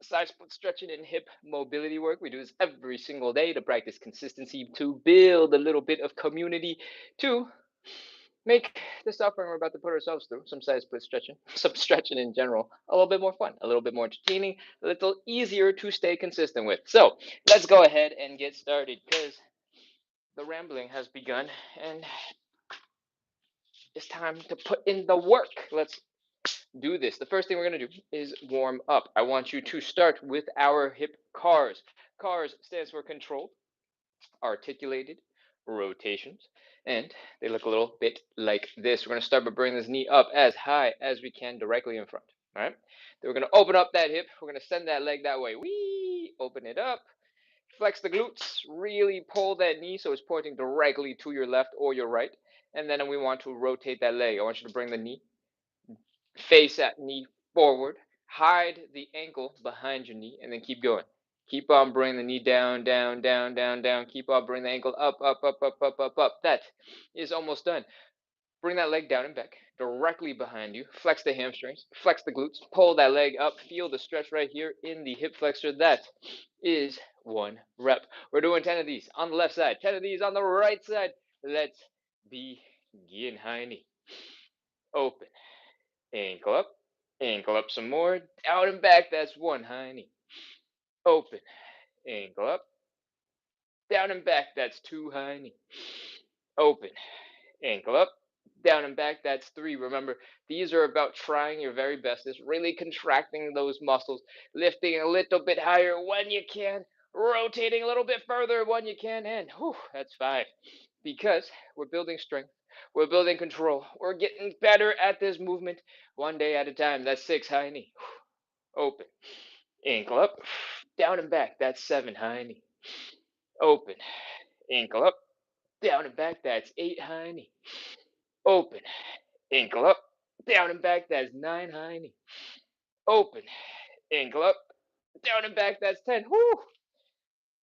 Side split stretching and hip mobility work. We do this every single day to practice consistency, to build a little bit of community, to make the suffering we're about to put ourselves through, some side split stretching, some stretching in general, a little bit more fun, a little bit more entertaining, a little easier to stay consistent with. So let's go ahead and get started because the rambling has begun and it's time to put in the work. Let's do this. The first thing we're going to do is warm up. I want you to start with our hip cars. Cars stands for controlled, articulated rotations, and they look a little bit like this. We're going to start by bringing this knee up as high as we can directly in front. All right. Then we're going to open up that hip. We're going to send that leg that way. Wee! Open it up. Flex the glutes. Really pull that knee so it's pointing directly to your left or your right. And then we want to rotate that leg. I want you to bring the knee, face that knee forward, hide the ankle behind your knee, and then keep going. Keep on bringing the knee down, down, down, down, down. Keep on bringing the ankle up, up, up, up, up, up, up. That is almost done. Bring that leg down and back, directly behind you. Flex the hamstrings, flex the glutes, pull that leg up. Feel the stretch right here in the hip flexor. That is 1 rep. We're doing 10 of these on the left side, 10 of these on the right side. Let's begin. High knee. Open. Ankle up some more, down and back, that's 1 high knee. Open, ankle up, down and back, that's 2 high knee. Open, ankle up, down and back, that's 3. Remember, these are about trying your very best. It's really contracting those muscles, lifting a little bit higher when you can, rotating a little bit further when you can, and whew, that's 5. Because we're building strength, we're building control, we're getting better at this movement one day at a time. That's 6 high knee. Open, ankle up, down and back, that's 7 high knee. Open, ankle up, down and back, that's 8 high knee. Open, ankle up, down and back, that's 9 high knee. Open, ankle up, down and back, that's 10. Whoo!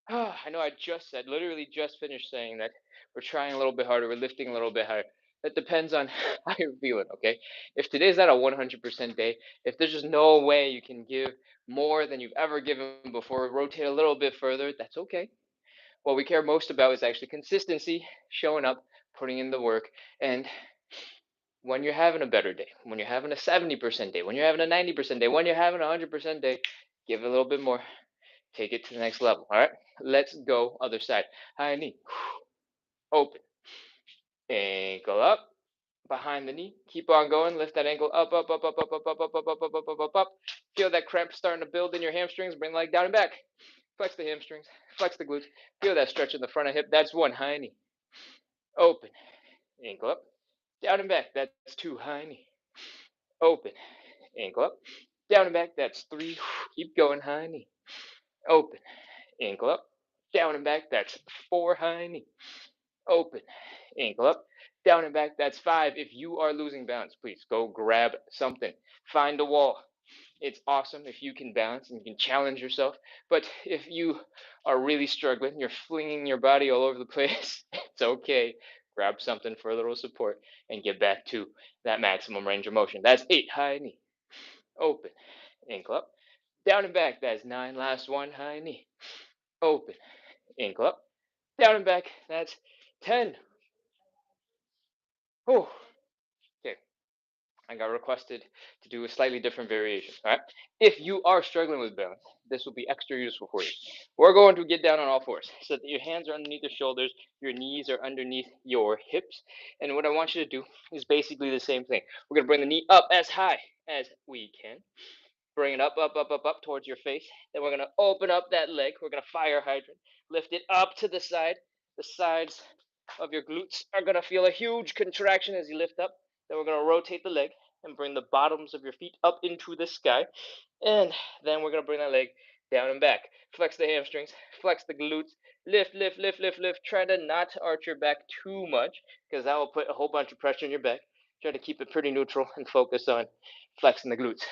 I know I just said, literally just finished saying that we're trying a little bit harder, we're lifting a little bit higher. That depends on how you're feeling, okay? If today's not a 100% day, if there's just no way you can give more than you've ever given before, rotate a little bit further, that's okay. What we care most about is actually consistency, showing up, putting in the work, and when you're having a better day, when you're having a 70% day, when you're having a 90% day, when you're having a 100% day, give it a little bit more, take it to the next level. All right, let's go other side. High knee, open, ankle up, behind the knee. Keep on going. Lift that ankle up, up, up, up, up, up, up, up, up, up, up, up, up, up, up. Feel that cramp starting to build in your hamstrings. Bring the leg down and back. Flex the hamstrings. Flex the glutes. Feel that stretch in the front of hip. That's 1 high knee. Open, ankle up, down and back. That's 2 high knee. Open, ankle up, down and back. That's 3. Keep going. High knee. Open, ankle up, down and back. That's 4 high knee. Open, ankle up, down and back. That's 5. If you are losing balance, please go grab something. Find a wall. It's awesome if you can balance and you can challenge yourself. But if you are really struggling, you're flinging your body all over the place, it's okay. Grab something for a little support and get back to that maximum range of motion. That's 8 high knee. Open, ankle up, down and back. That's 9. Last 1 high knee. Open, ankle up, down and back. That's 10. Oh, okay. I got requested to do a slightly different variation. All right. If you are struggling with balance, this will be extra useful for you. We're going to get down on all fours so that your hands are underneath your shoulders, your knees are underneath your hips. And what I want you to do is basically the same thing. We're going to bring the knee up as high as we can. Bring it up, up, up, up, up towards your face. Then we're going to open up that leg. We're going to fire hydrant. Lift it up to the side. The sides of your glutes are going to feel a huge contraction as you lift up. Then we're going to rotate the leg and bring the bottoms of your feet up into the sky. And then we're going to bring that leg down and back. Flex the hamstrings, flex the glutes, lift, lift, lift, lift, lift. Try to not arch your back too much because that will put a whole bunch of pressure on your back. Try to keep it pretty neutral and focus on flexing the glutes.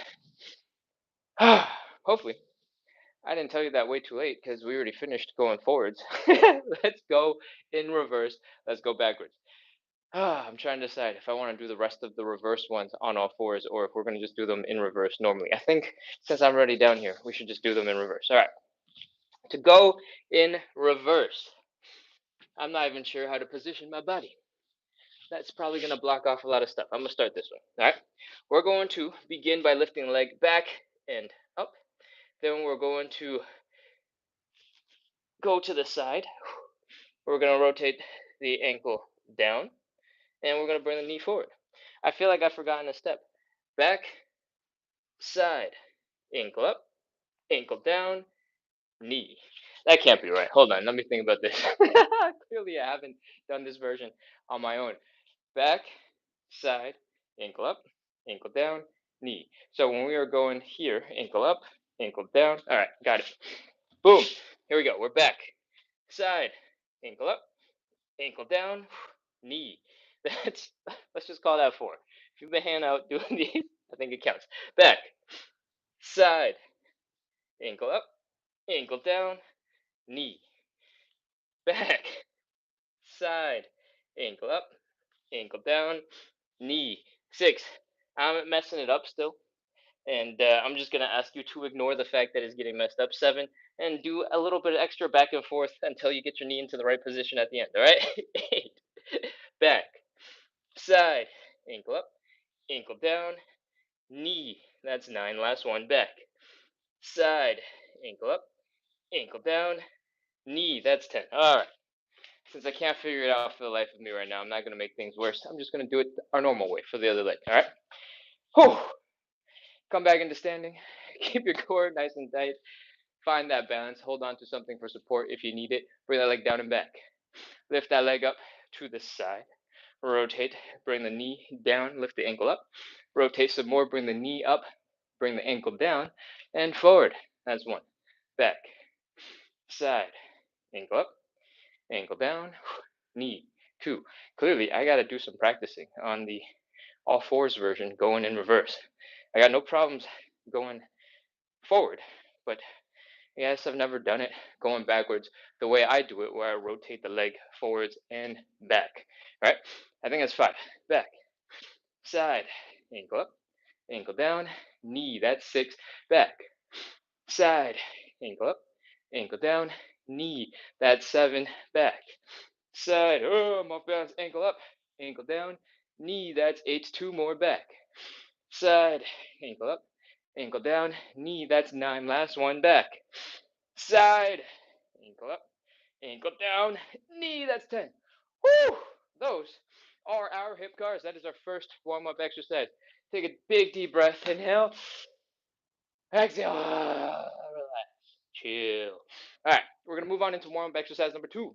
Hopefully, I didn't tell you that way too late because we already finished going forwards. Let's go in reverse. Let's go backwards. I'm trying to decide if I want to do the rest of the reverse ones on all fours or if we're going to just do them in reverse normally. I think since I'm already down here, we should just do them in reverse. All right. To go in reverse, I'm not even sure how to position my body. That's probably going to block off a lot of stuff. I'm going to start this one. All right. We're going to begin by lifting the leg back and up. Then we're going to go to the side. We're going to rotate the ankle down, and we're going to bring the knee forward. I feel like I've forgotten a step. Back, side, ankle up, ankle down, knee. That can't be right. Hold on, let me think about this. Clearly, I haven't done this version on my own. Back, side, ankle up, ankle down, knee. So when we are going here, ankle up, ankle down. All right, got it. Boom. Here we go. We're back. Side, ankle up, ankle down, knee. That's let's just call that 4. If you've been hand out doing these, I think it counts. Back, side, ankle up, ankle down, knee. Back, side, ankle up, ankle down, knee. 6. I'm messing it up still, and I'm just gonna ask you to ignore the fact that it's getting messed up. 7, and do a little bit of extra back and forth until you get your knee into the right position at the end. All right. 8. Back, side, ankle up, ankle down, knee. That's 9. Last one. Back, side, ankle up, ankle down, knee. That's 10. All right. Since I can't figure it out for the life of me right now, I'm not going to make things worse. I'm just going to do it our normal way for the other leg. All right. Whew. Come back into standing. Keep your core nice and tight. Find that balance. Hold on to something for support if you need it. Bring that leg down and back. Lift that leg up to the side. Rotate. Bring the knee down. Lift the ankle up. Rotate some more. Bring the knee up. Bring the ankle down. And forward. That's 1. Back. Side. Ankle up. Ankle down. Knee. 2. Clearly, I got to do some practicing on the all fours version going in reverse. I got no problems going forward, but yes, I've never done it going backwards the way I do it, where I rotate the leg forwards and back. All right, I think that's 5. Back, side, ankle up, ankle down, knee. That's 6. Back, side, ankle up, ankle down, knee. That's 7. Back, side. Oh, I'm off balance. Ankle up, ankle down, knee. That's 8. 2 more. Back, side, ankle up, ankle down, knee. That's 9. Last one. Back, side, ankle up, ankle down, knee. That's 10. Whew! Those are our hip cars. That is our first warm-up exercise. Take a big deep breath. Inhale, exhale, relax, chill. All right, we're gonna move on into warm-up exercise number 2.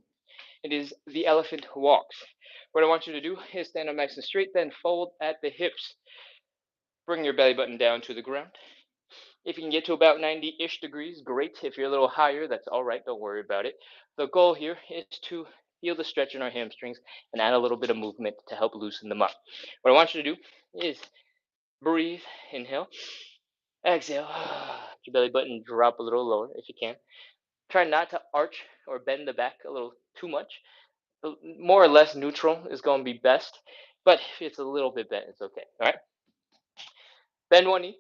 It is the elephant walks. What I want you to do is stand up nice and straight, then fold at the hips. Bring your belly button down to the ground. If you can get to about 90-ish degrees, great. If you're a little higher, that's all right. Don't worry about it. The goal here is to feel the stretch in our hamstrings and add a little bit of movement to help loosen them up. What I want you to do is breathe, inhale, exhale. Your belly button drop a little lower if you can. Try not to arch or bend the back a little too much. More or less neutral is going to be best, but if it's a little bit bent, it's okay. All right. Bend one knee,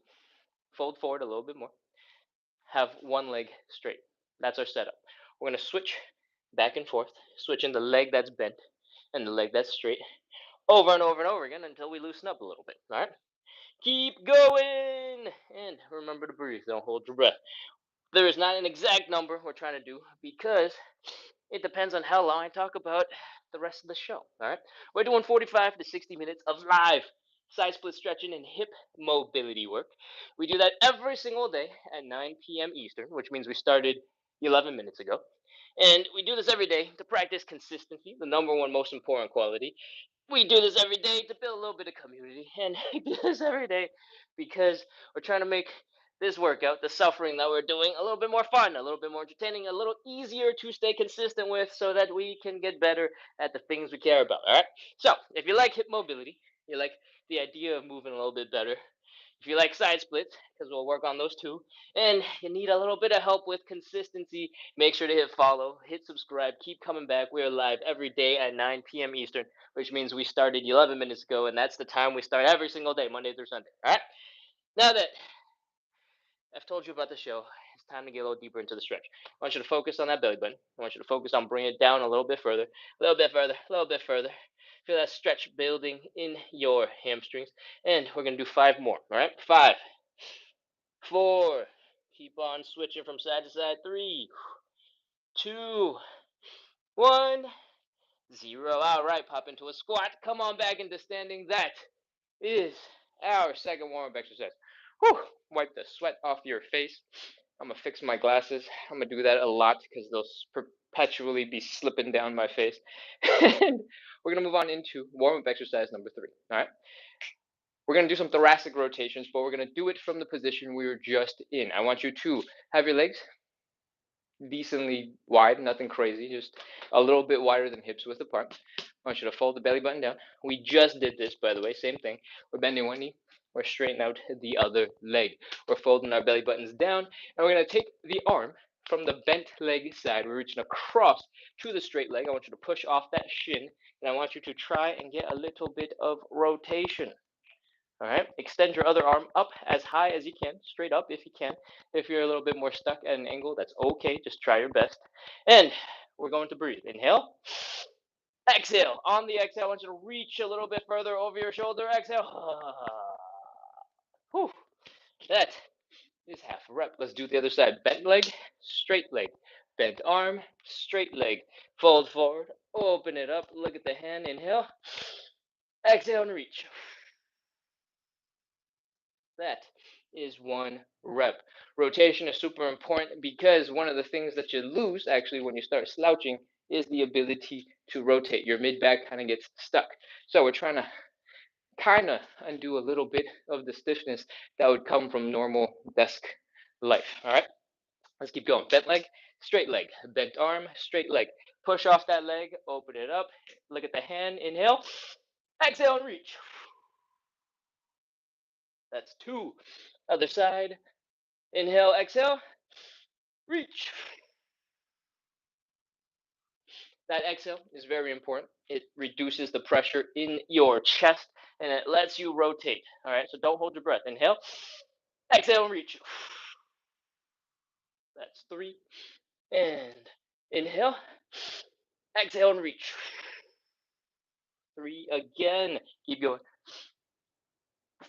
fold forward a little bit more. Have one leg straight. That's our setup. We're going to switch back and forth, switching the leg that's bent and the leg that's straight over and over and over again until we loosen up a little bit. All right. Keep going. And remember to breathe. Don't hold your breath. There is not an exact number we're trying to do because it depends on how long I talk about the rest of the show. All right. We're doing 45 to 60 minutes of live side split stretching and hip mobility work. We do that every single day at 9 p.m. Eastern, which means we started 11 minutes ago. And we do this every day to practice consistency, the number one most important quality. We do this every day to build a little bit of community. And we do this every day because we're trying to make this workout, the suffering that we're doing, a little bit more fun, a little bit more entertaining, a little easier to stay consistent with so that we can get better at the things we care about. All right. So if you like hip mobility, you like the idea of moving a little bit better, If you like side splits, because we'll work on those too, and you need a little bit of help with consistency, make sure to hit follow, hit subscribe, keep coming back. We're live every day at 9 p.m. Eastern, which means we started 11 minutes ago, and that's the time we start every single day, Monday through Sunday. All right? Now that I've told you about the show, it's time to get a little deeper into the stretch. I want you to focus on that belly button. I want you to focus on bringing it down a little bit further, a little bit further, a little bit further. Feel that stretch building in your hamstrings. And we're going to do 5 more. All right? 5, 4. Keep on switching from side to side. 3, 2, 1, 0. All right, pop into a squat. Come on back into standing. That is our second warm-up exercise. Whew, wipe the sweat off your face. I'm going to fix my glasses. I'm going to do that a lot because they'll perpetually be slipping down my face. And we're going to move on into warm-up exercise number 3. All right? We're going to do some thoracic rotations, but we're going to do it from the position we were just in. I want you to have your legs decently wide, nothing crazy, just a little bit wider than hips width apart. I want you to fold the belly button down. We just did this, by the way, same thing. We're bending one knee, we're straightening out the other leg. We're folding our belly buttons down, and we're going to take the arm from the bent leg side. We're reaching across to the straight leg. I want you to push off that shin, and I want you to try and get a little bit of rotation. All right, extend your other arm up as high as you can, straight up if you can. If you're a little bit more stuck at an angle, that's okay. Just try your best. And we're going to breathe. Inhale. Exhale. On the exhale, I want you to reach a little bit further over your shoulder. Exhale. Whew. That is half a rep. Let's do the other side. Bent leg, straight leg. Bent arm, straight leg. Fold forward, open it up. Look at the hand. Inhale. Exhale and reach. That is 1 rep. Rotation is super important because one of the things that you lose actually when you start slouching is the ability to rotate. Your mid back kind of gets stuck. So we're trying to kind of undo a little bit of the stiffness that would come from normal desk life. All right, let's keep going. Bent leg, straight leg, bent arm, straight leg. Push off that leg, open it up. Look at the hand. Inhale, exhale and reach. That's 2. Other side. Inhale, exhale, reach. That exhale is very important. It reduces the pressure in your chest and it lets you rotate. All right, so don't hold your breath. Inhale, exhale, and reach. That's 3. And inhale, exhale, and reach. 3 again. Keep going.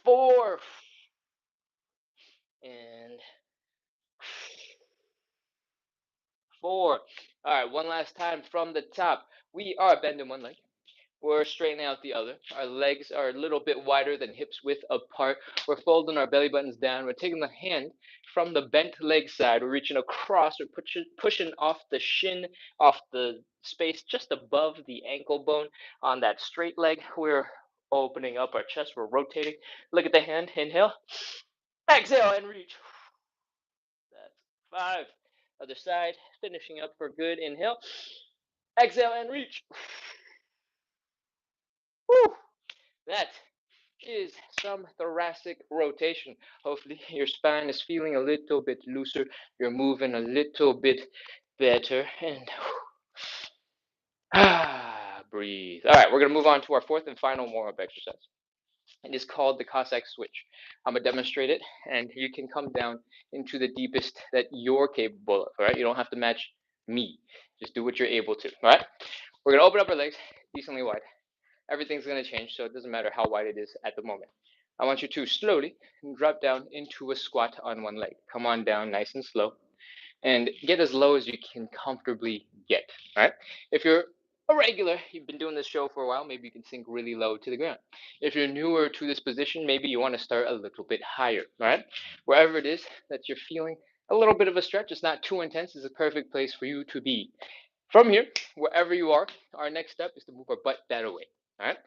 4. And 4. All right, one last time from the top. We are bending one leg. We're straightening out the other. Our legs are a little bit wider than hips width apart. We're folding our belly buttons down. We're taking the hand from the bent leg side. We're reaching across. We're pushing off the shin, off the space just above the ankle bone on that straight leg. We're opening up our chest. We're rotating. Look at the hand. Inhale. Exhale and reach. That's 5. Other side. Finishing up for good. Inhale. Exhale and reach. Woo! That is some thoracic rotation. Hopefully your spine is feeling a little bit looser. You're moving a little bit better. And breathe. All right, we're going to move on to our 4th and final warm-up exercise. It is called the Cossack switch. I'm going to demonstrate it, and you can come down into the deepest that you're capable of. All right, you don't have to match me. Just do what you're able to. All right, we're going to open up our legs decently wide. Everything's going to change, so it doesn't matter how wide it is at the moment. I want you to slowly drop down into a squat on one leg. Come on down nice and slow and get as low as you can comfortably get. All right. If you're a regular, you've been doing this show for a while, maybe you can sink really low to the ground. If you're newer to this position, maybe you want to start a little bit higher. All right. Wherever it is that you're feeling a little bit of a stretch, it's not too intense, it's a perfect place for you to be. From here, wherever you are, our next step is to move our butt that away. All right.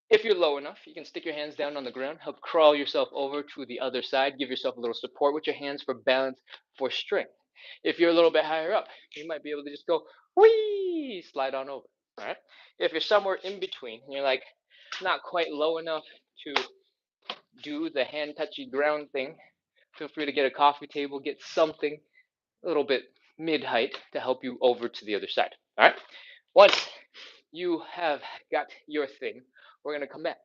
If you're low enough, you can stick your hands down on the ground, help crawl yourself over to the other side, give yourself a little support with your hands for balance, for strength. If you're a little bit higher up, you might be able to just go, whee, slide on over. All right. If you're somewhere in between and you're like not quite low enough to do the hand touchy ground thing, feel free to get a coffee table, get something a little bit mid height to help you over to the other side. All right. Once you have got your thing, we're going to come back.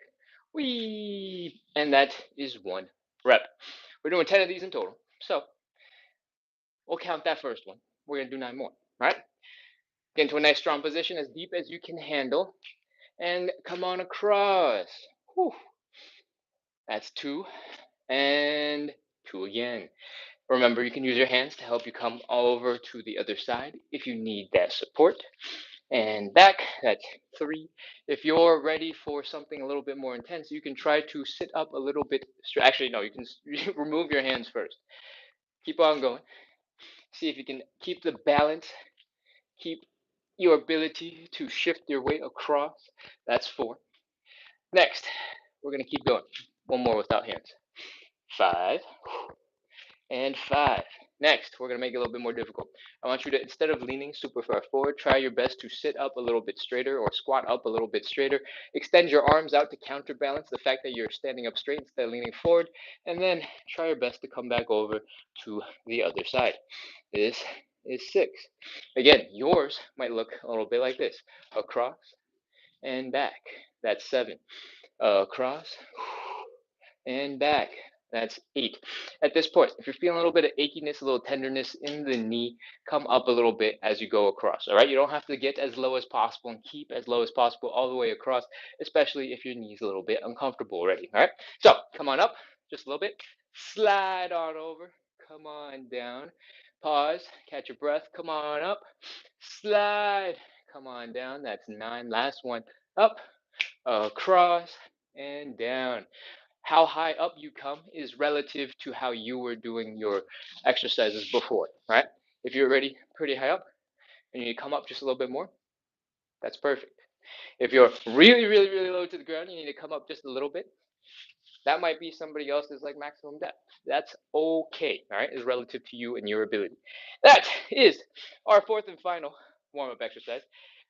Whee! And that is 1 rep. We're doing 10 of these in total. So we'll count that first one. We're going to do 9 more. All right. Get into a nice strong position as deep as you can handle. And come on across. Whew. That's 2. And 2 again. Remember, you can use your hands to help you come over to the other side if you need that support. And back, that's 3. If you're ready for something a little bit more intense, you can try to sit up a little bit straight. Actually, no, you can remove your hands first. Keep on going. See if you can keep the balance, keep your ability to shift your weight across. That's 4. Next, we're going to keep going. 1 more without hands. 5. And 5. Next, we're going to make it a little bit more difficult. I want you to, instead of leaning super far forward, try your best to sit up a little bit straighter or squat up a little bit straighter. Extend your arms out to counterbalance the fact that you're standing up straight instead of leaning forward. And then try your best to come back over to the other side. This is 6. Again, yours might look a little bit like this. Across and back. That's 7. Across and back. That's 8. At this point, if you're feeling a little bit of achiness, a little tenderness in the knee, come up a little bit as you go across. All right, you don't have to get as low as possible and keep as low as possible all the way across, especially if your knee's a little bit uncomfortable already. All right, so come on up just a little bit, slide on over, come on down, pause, catch your breath, come on up, slide, come on down. That's 9. Last one, up, across, and down. How high up you come is relative to how you were doing your exercises before, right? If you're already pretty high up and you come up just a little bit more, that's perfect. If you're really, really, really low to the ground, you need to come up just a little bit. That might be somebody else's like maximum depth. That's okay, all right? It's relative to you and your ability. That is our 4th and final warm-up exercise.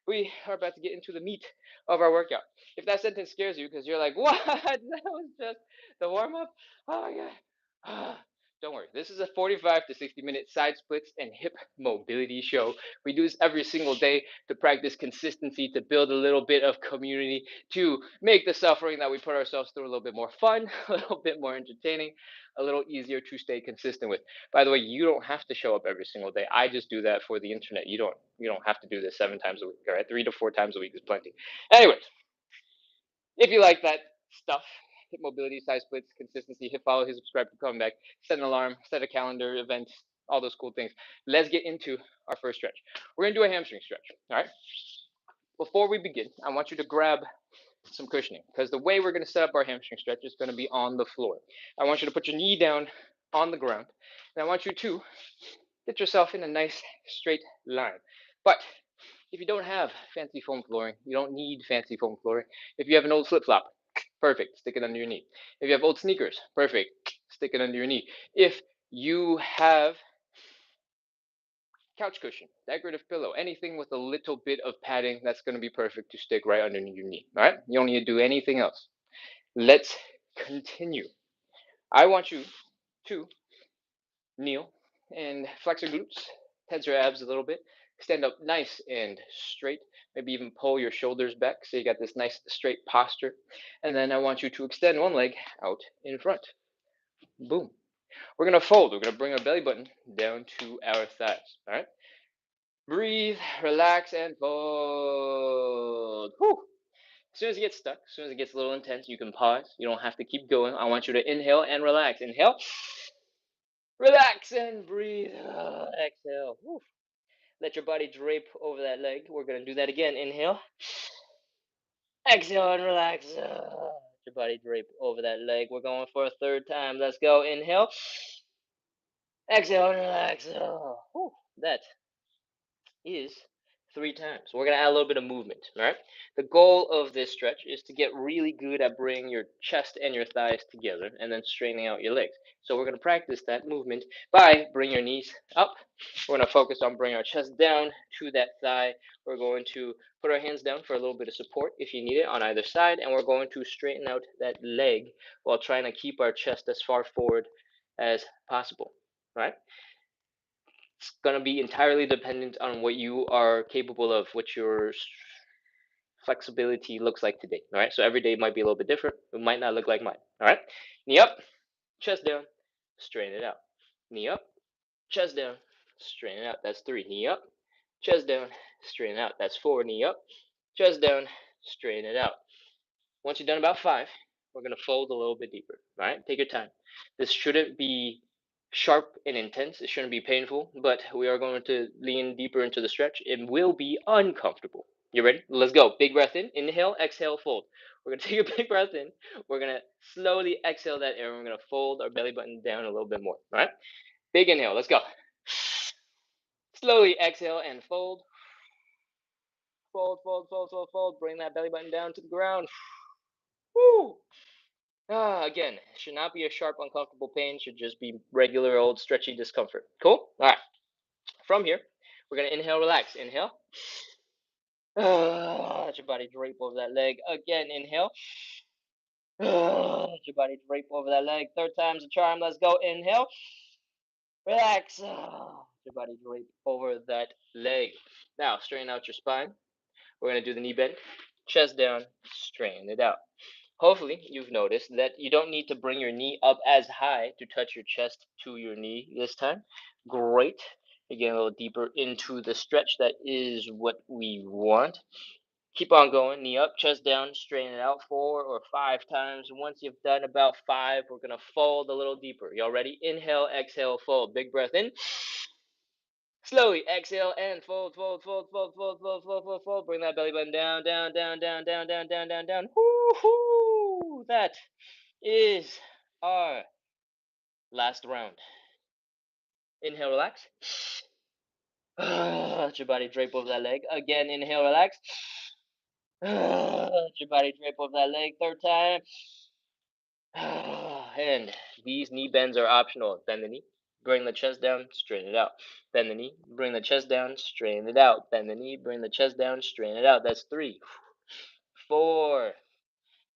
We are about to get into the meat of our workout. If that sentence scares you because you're like, what? That was just the warm-up? Oh my God. Don't worry. This is a 45 to 60-minute side splits and hip mobility show. We do this every single day to practice consistency, to build a little bit of community, to make the suffering that we put ourselves through a little bit more fun, a little bit more entertaining, a little easier to stay consistent with. By the way, you don't have to show up every single day. I just do that for the internet. You don't have to do this 7 times a week. All right, 3 to 4 times a week is plenty. Anyways, if you like that stuff, hip mobility, side splits, consistency, hit follow, hit subscribe to come back, set an alarm, set a calendar, events, all those cool things. Let's get into our first stretch. We're gonna do a hamstring stretch. All right. Before we begin, I want you to grab some cushioning because the way we're going to set up our hamstring stretch is going to be on the floor. I want you to put your knee down on the ground, and I want you to get yourself in a nice straight line. But if you don't have fancy foam flooring, you don't need fancy foam flooring. If you have an old flip flop, perfect, stick it under your knee. If you have old sneakers, perfect, stick it under your knee. If you have couch cushion, decorative pillow, anything with a little bit of padding, that's going to be perfect to stick right underneath your knee. All right, you don't need to do anything else. Let's continue. I want you to kneel and flex your glutes, tense your abs a little bit, stand up nice and straight, maybe even pull your shoulders back so you got this nice straight posture. And then I want you to extend one leg out in front. Boom. We're going to fold. We're going to bring our belly button down to our thighs. All right. Breathe, relax, and fold. Whew. As soon as you get stuck, as soon as it gets a little intense, you can pause. You don't have to keep going. I want you to inhale and relax. Inhale, relax, and breathe. Exhale. Whew. Let your body drape over that leg. We're going to do that again. Inhale, exhale, and relax. Let your body drape over that leg. We're going for a 3rd time. Let's go. Inhale, exhale, and relax. Whew. That is 3 times. We're going to add a little bit of movement, all right? The goal of this stretch is to get really good at bringing your chest and your thighs together and then straightening out your legs. So we're going to practice that movement by bring your knees up. We're going to focus on bringing our chest down to that thigh. We're going to put our hands down for a little bit of support if you need it on either side, and we're going to straighten out that leg while trying to keep our chest as far forward as possible, right? It's going to be entirely dependent on what you are capable of, what your flexibility looks like today. All right. So every day might be a little bit different. It might not look like mine. All right. Knee up, chest down, straighten it out. Knee up, chest down, straighten it out. That's 3. Knee up, chest down, straighten it out. That's 4. Knee up, chest down, straighten it out. Once you've done about 5, we're going to fold a little bit deeper. All right. Take your time. This shouldn't be sharp and intense. It shouldn't be painful, but we are going to lean deeper into the stretch. It will be uncomfortable. You ready? Let's go. Big breath in. Inhale, exhale, fold. We're going to take a big breath in. We're going to slowly exhale that air. And we're going to fold our belly button down a little bit more. All right? Big inhale. Let's go. Slowly exhale and fold. Fold, fold, fold, fold, fold. Bring that belly button down to the ground. Woo! Again, should not be a sharp, uncomfortable pain. Should just be regular old stretchy discomfort. Cool? All right. From here, we're going to inhale, relax. Inhale. Let your body drape over that leg. Again, inhale. Let your body drape over that leg. 3rd time's a charm. Let's go. Inhale. Relax. Let your body drape over that leg. Now, straighten out your spine. We're going to do the knee bend. Chest down. Straighten it out. Hopefully, you've noticed that you don't need to bring your knee up as high to touch your chest to your knee this time. Great. You're getting a little deeper into the stretch. That is what we want. Keep on going. Knee up, chest down, straighten it out 4 or 5 times. Once you've done about 5, we're going to fold a little deeper. Y'all ready? Inhale, exhale, fold. Big breath in. Slowly exhale and fold, fold, fold, fold, fold, fold, fold, fold, fold. Bring that belly button down, down, down, down, down, down, down, down, down. Woo-hoo! That is our last round. Inhale, relax. Let your body drape over that leg. Again, inhale, relax. Let your body drape over that leg. 3rd time. And these knee bends are optional. Bend the knee. Bring the chest down, straighten it out. Bend the knee, bring the chest down, straighten it out. Bend the knee, bring the chest down, straighten it out. That's 3, 4.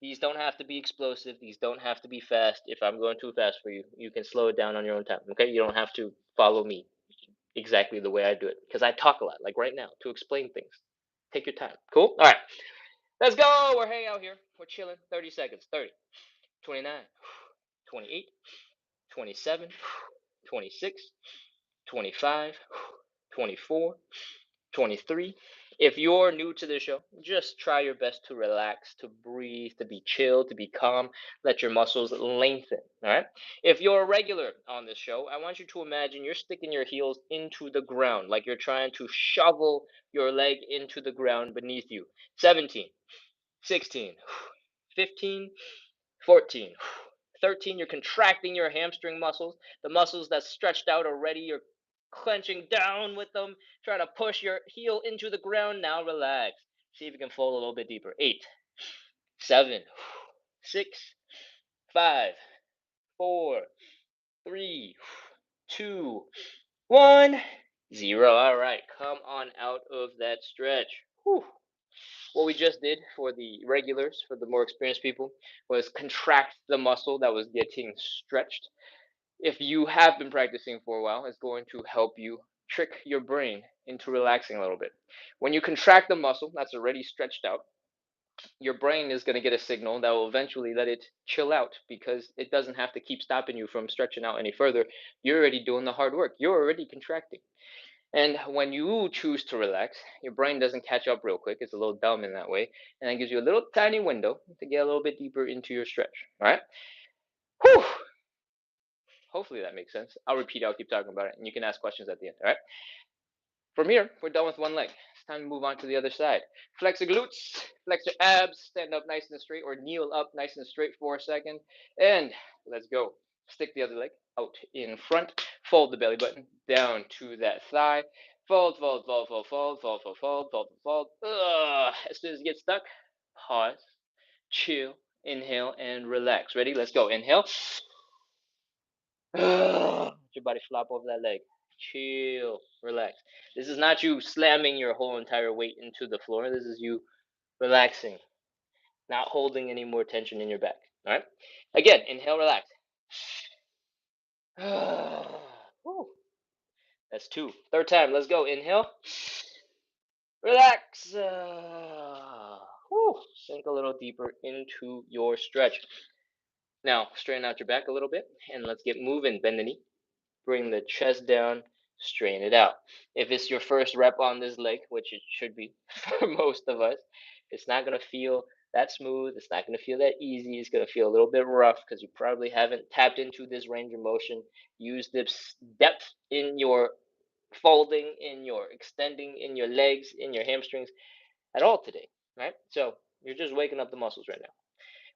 These don't have to be explosive. These don't have to be fast. If I'm going too fast for you, you can slow it down on your own time. Okay? You don't have to follow me exactly the way I do it because I talk a lot, like right now, to explain things. Take your time. Cool? All right. Let's go. We're hanging out here. We're chilling. 30 seconds. 30, 29, 28, 27, 26, 25, 24, 23. If you're new to the show, just try your best to relax, to breathe, to be chill, to be calm. Let your muscles lengthen. All right. If you're a regular on this show, I want you to imagine you're sticking your heels into the ground, like you're trying to shovel your leg into the ground beneath you. 17, 16, 15, 14, 13. You're contracting your hamstring muscles, the muscles that stretched out already. You're clenching down with them, trying to push your heel into the ground. Now relax. See if you can fold a little bit deeper. 8, 7, 6, 5, 4, 3, 2, 1, 0. All right, come on out of that stretch. Whew. What we just did for the regulars, for the more experienced people, was contract the muscle that was getting stretched. If you have been practicing for a while, it's going to help you trick your brain into relaxing a little bit. When you contract the muscle that's already stretched out, your brain is going to get a signal that will eventually let it chill out because it doesn't have to keep stopping you from stretching out any further. You're already doing the hard work. You're already contracting. And when you choose to relax, your brain doesn't catch up real quick. It's a little dumb in that way. And it gives you a little tiny window to get a little bit deeper into your stretch. All right? Whew. Hopefully that makes sense. I'll repeat it. I'll keep talking about it. And you can ask questions at the end. All right? From here, we're done with one leg. It's time to move on to the other side. Flex your glutes, flex your abs, stand up nice and straight, or kneel up nice and straight for a second. And let's go. Stick the other leg out in front. Fold the belly button down to that thigh. Fold, fold, fold, fold, fold, fold, fold, fold, fold, fold. As soon as you get stuck, pause, chill, inhale, and relax. Ready? Let's go. Inhale. Let your body flop over that leg. Chill, relax. This is not you slamming your whole entire weight into the floor. This is you relaxing, not holding any more tension in your back. All right? Again, inhale, relax. Whew. That's two. Third time, let's go. Inhale, relax. Sink a little deeper into your stretch. Now, straighten out your back a little bit, and let's get moving. Bend the knee. Bring the chest down, straighten it out. If it's your first rep on this leg, which it should be for most of us, it's not going to feel that smooth. It's not going to feel that easy. It's going to feel a little bit rough because you probably haven't tapped into this range of motion. Use this depth in your folding, in your extending, in your legs, in your hamstrings at all today, right? So you're just waking up the muscles right now.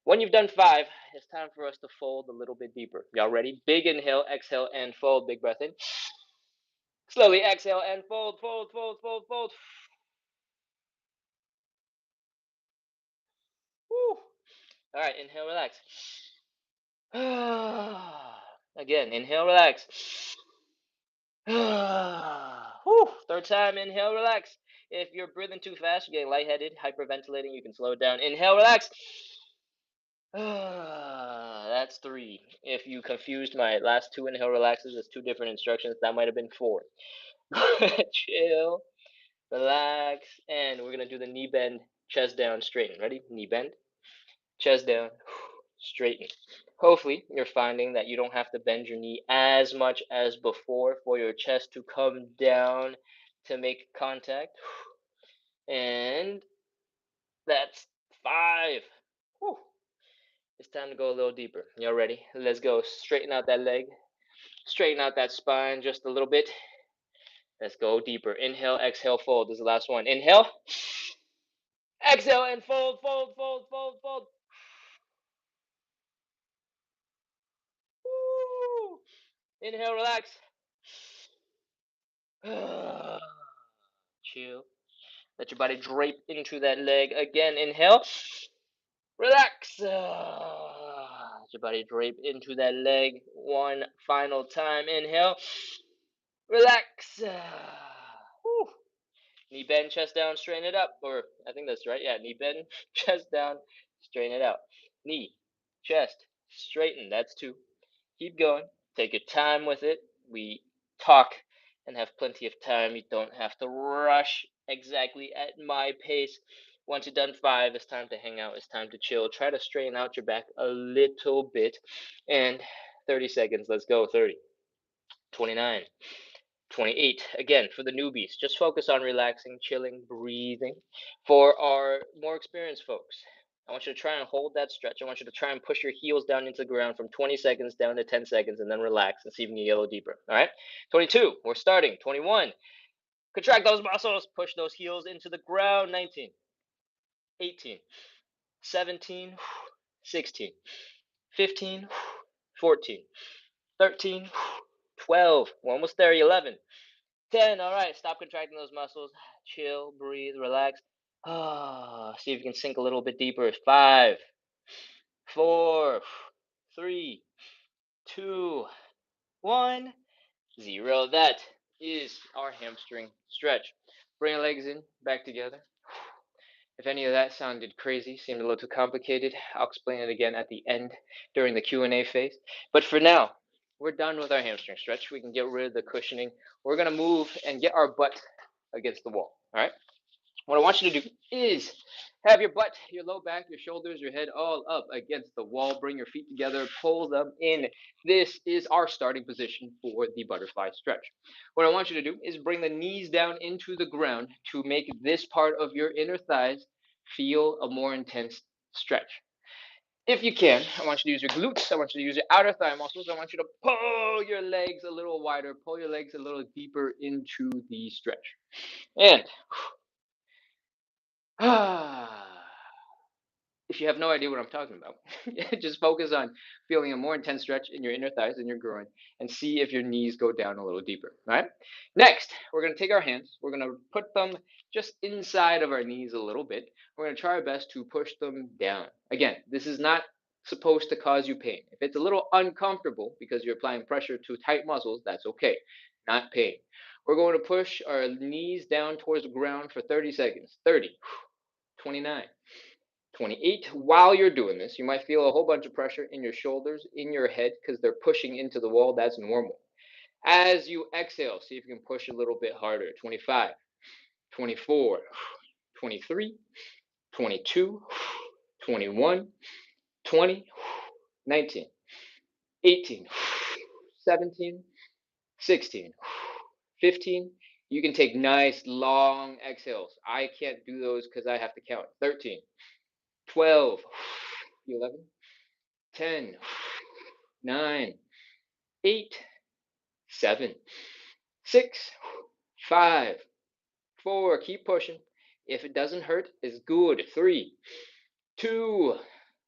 When you've done 5, it's time for us to fold a little bit deeper. Y'all ready? Big inhale, exhale, and fold. Big breath in. Slowly exhale and fold, fold, fold, fold, fold. Woo. All right, inhale, relax. Again, inhale, relax. Woo. Third time, inhale, relax. If you're breathing too fast, you're getting lightheaded, hyperventilating, you can slow it down. Inhale, relax. That's 3. If you confused my last 2 inhale relaxes as 2 different instructions, that might have been 4. Chill, relax, and we're gonna do the knee bend, chest down, straighten. Ready? Knee bend, chest down, straighten. Hopefully, you're finding that you don't have to bend your knee as much as before for your chest to come down to make contact. And that's 5. Whew. It's time to go a little deeper. Y'all ready? Let's go. Straighten out that leg. Straighten out that spine just a little bit. Let's go deeper. Inhale, exhale, fold. This is the last one. Inhale. Exhale and fold, fold, fold, fold, fold. Woo. Inhale, relax. Chill. Let your body drape into that leg. Again, inhale. Relax. Let your body drape into that leg. One final time. Inhale. Relax. Woo. Knee bend, chest down, straighten it up. Or I think that's right. Yeah, knee bend, chest down, straighten it out. Knee, chest, straighten. That's 2. Keep going. Take your time with it. We talk and have plenty of time. You don't have to rush exactly at my pace. Once you've done 5, it's time to hang out. It's time to chill. Try to straighten out your back a little bit. And 30 seconds. Let's go. 30, 29, 28. Again, for the newbies, just focus on relaxing, chilling, breathing. For our more experienced folks, I want you to try and hold that stretch. I want you to try and push your heels down into the ground from 20 seconds down to 10 seconds and then relax and see if you can get a little deeper. All right? 22, we're starting. 21, contract those muscles, push those heels into the ground. 19, 18, 17, 16, 15, 14, 13, 12, we're almost there. 11, 10. All right, stop contracting those muscles. Chill, breathe, relax. See if you can sink a little bit deeper. 5, 4, 3, 2, 1, 0. That is our hamstring stretch. Bring your legs in, back together. If any of that sounded crazy, seemed a little too complicated, I'll explain it again at the end during the Q&A phase. But for now, we're done with our hamstring stretch. We can get rid of the cushioning. We're going to move and get our butt against the wall. All right? What I want you to do is have your butt, your low back, your shoulders, your head all up against the wall. Bring your feet together, pull them in. This is our starting position for the butterfly stretch. What I want you to do is bring the knees down into the ground to make this part of your inner thighs feel a more intense stretch. If you can, I want you to use your glutes. I want you to use your outer thigh muscles. I want you to pull your legs a little wider, pull your legs a little deeper into the stretch. And If you have no idea what I'm talking about, just focus on feeling a more intense stretch in your inner thighs and your groin and see if your knees go down a little deeper. All right. Next, we're going to take our hands, we're going to put them just inside of our knees a little bit. We're going to try our best to push them down. Again, this is not supposed to cause you pain. If it's a little uncomfortable because you're applying pressure to tight muscles, that's okay. Not pain. We're going to push our knees down towards the ground for 30 seconds. 30, 29, 28. While you're doing this, you might feel a whole bunch of pressure in your shoulders, in your head, because they're pushing into the wall. That's normal. As you exhale, see if you can push a little bit harder. 25, 24, 23, 22, 21, 20, 19, 18, 17, 16, 15. You can take nice long exhales. I can't do those because I have to count. 13, 12, 11, 10, 9, 8, 7, 6, 5, 4. Keep pushing. If it doesn't hurt, it's good. 3, 2,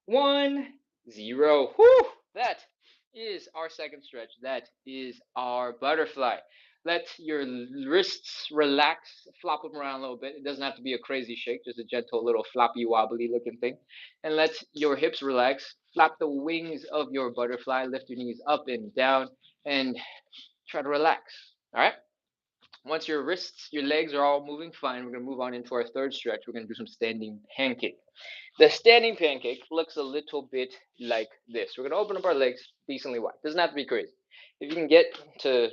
1, 0. Whew! That is our second stretch. That is our butterfly. Let your wrists relax, flop them around a little bit. It doesn't have to be a crazy shake, just a gentle little floppy wobbly looking thing. And let your hips relax. Flap the wings of your butterfly. Lift your knees up and down and try to relax. All right. Once your wrists, your legs are all moving fine, we're going to move on into our third stretch. We're going to do some standing pancake. The standing pancake looks a little bit like this. We're going to open up our legs decently wide. Doesn't have to be crazy. If you can get to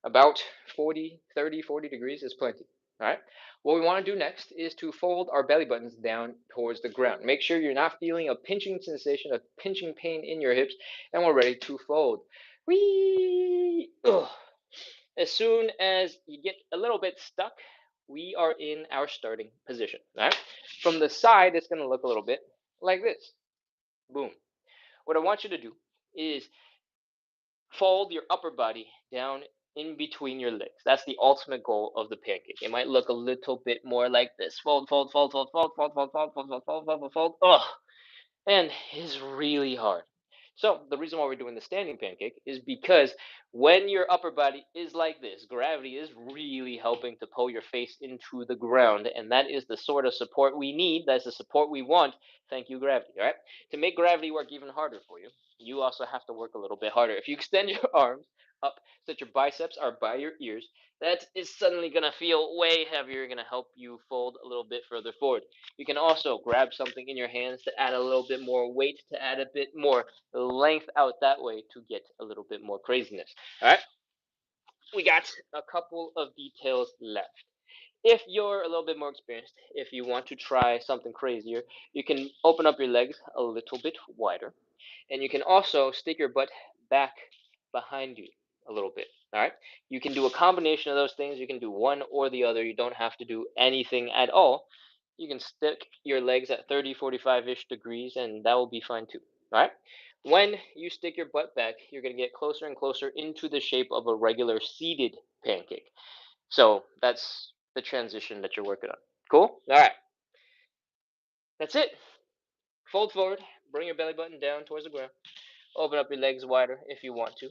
about 40 degrees is plenty. All right. What we want to do next is to fold our belly buttons down towards the ground. Make sure you're not feeling a pinching sensation, a pinching pain in your hips, and we're ready to fold. Whee! Ugh. As soon as you get a little bit stuck, we are in our starting position. All right. From the side, it's going to look a little bit like this. Boom. What I want you to do is fold your upper body down in between your legs. That's the ultimate goal of the pancake. It might look a little bit more like this. Fold, fold, fold, fold, fold, fold, fold, fold, fold, fold, fold, fold, fold, fold. Ugh. And it's really hard. So the reason why we're doing the standing pancake is because when your upper body is like this, gravity is really helping to pull your face into the ground, and that is the sort of support we need. That's the support we want. Thank you, gravity. All right. To make gravity work even harder for you, you also have to work a little bit harder. If you extend your arms up so that your biceps are by your ears, that is suddenly going to feel way heavier, going to help you fold a little bit further forward. You can also grab something in your hands to add a little bit more weight, to add a bit more length out that way to get a little bit more craziness. All right, we got a couple of details left. If you're a little bit more experienced, if you want to try something crazier, you can open up your legs a little bit wider, and you can also stick your butt back behind you a little bit. All right. You can do a combination of those things. You can do one or the other. You don't have to do anything at all. You can stick your legs at 30, 45-ish degrees, and that will be fine too. All right. When you stick your butt back, you're going to get closer and closer into the shape of a regular seated pancake. So that's the transition that you're working on. Cool? All right. That's it. Fold forward. Bring your belly button down towards the ground. Open up your legs wider if you want to.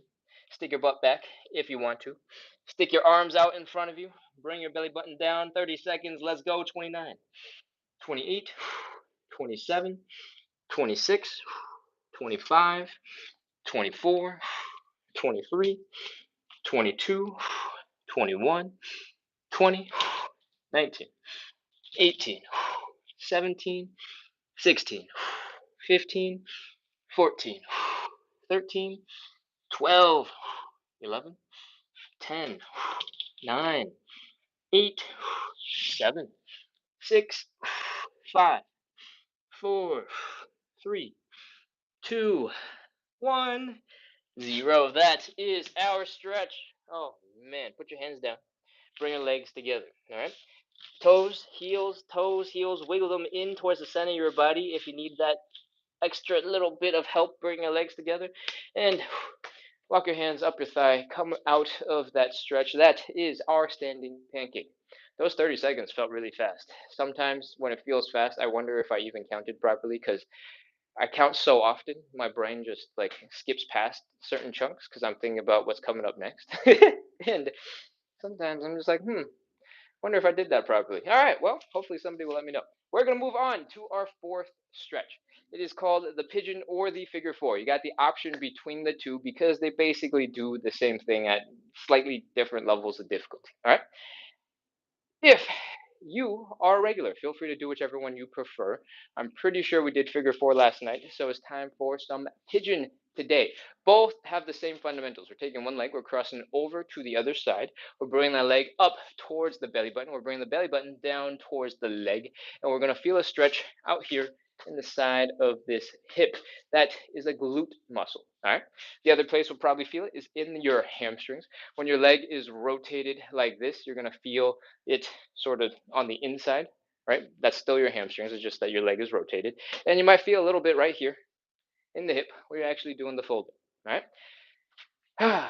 Stick your butt back if you want to. Stick your arms out in front of you. Bring your belly button down. 30 seconds. Let's go. 29, 28, 27, 26, 25, 24, 23, 22, 21, 20, 19, 18, 17, 16, 15, 14, 13, 12, 11, 10, 9, 8, 7, 6, 5, 4, 3, 2, 1, 0. That is our stretch. Oh man, put your hands down. Bring your legs together. All right. Toes, heels. Wiggle them in towards the center of your body if you need that extra little bit of help bringing your legs together. And Walk your hands up your thigh, come out of that stretch. That is our standing pancake. Those 30 seconds felt really fast. Sometimes when it feels fast, I wonder if I even counted properly because I count so often, my brain just like skips past certain chunks because I'm thinking about what's coming up next. And sometimes I'm just like, wonder if I did that properly. All right, well, hopefully somebody will let me know. We're going to move on to our fourth stretch. It is called the pigeon or the figure four. You got the option between the two because they basically do the same thing at slightly different levels of difficulty. All right. If you are a regular, feel free to do whichever one you prefer. I'm pretty sure we did figure four last night, so it's time for some pigeon today. Both have the same fundamentals. We're taking one leg, we're crossing over to the other side. We're bringing that leg up towards the belly button. We're bringing the belly button down towards the leg, and we're going to feel a stretch out here in the side of this hip. That is a glute muscle. All right. The other place we'll probably feel it is in your hamstrings. When your leg is rotated like this, you're going to feel it sort of on the inside, right? That's still your hamstrings. It's just that your leg is rotated. And you might feel a little bit right here in the hip where you're actually doing the folding, all right? I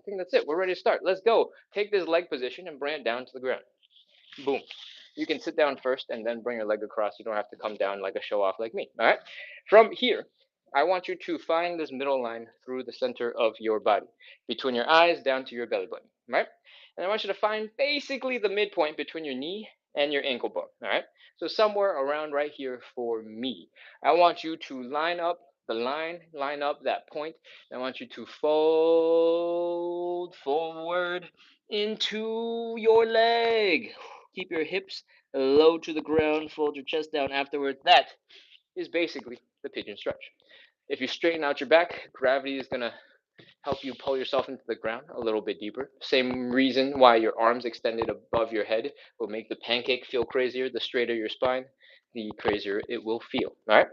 think that's it. We're ready to start. Let's go. Take this leg position and bring it down to the ground. Boom. You can sit down first and then bring your leg across. You don't have to come down like a show off like me. All right. From here, I want you to find this middle line through the center of your body, between your eyes down to your belly button. Right. And I want you to find basically the midpoint between your knee and your ankle bone. All right. So somewhere around right here for me. I want you to line up the line up that point. And I want you to fold forward into your leg. Keep your hips low to the ground, fold your chest down afterward. That is basically the pigeon stretch. If you straighten out your back, gravity is going to help you pull yourself into the ground a little bit deeper. Same reason why your arms extended above your head will make the pancake feel crazier. The straighter your spine, the crazier it will feel. All right.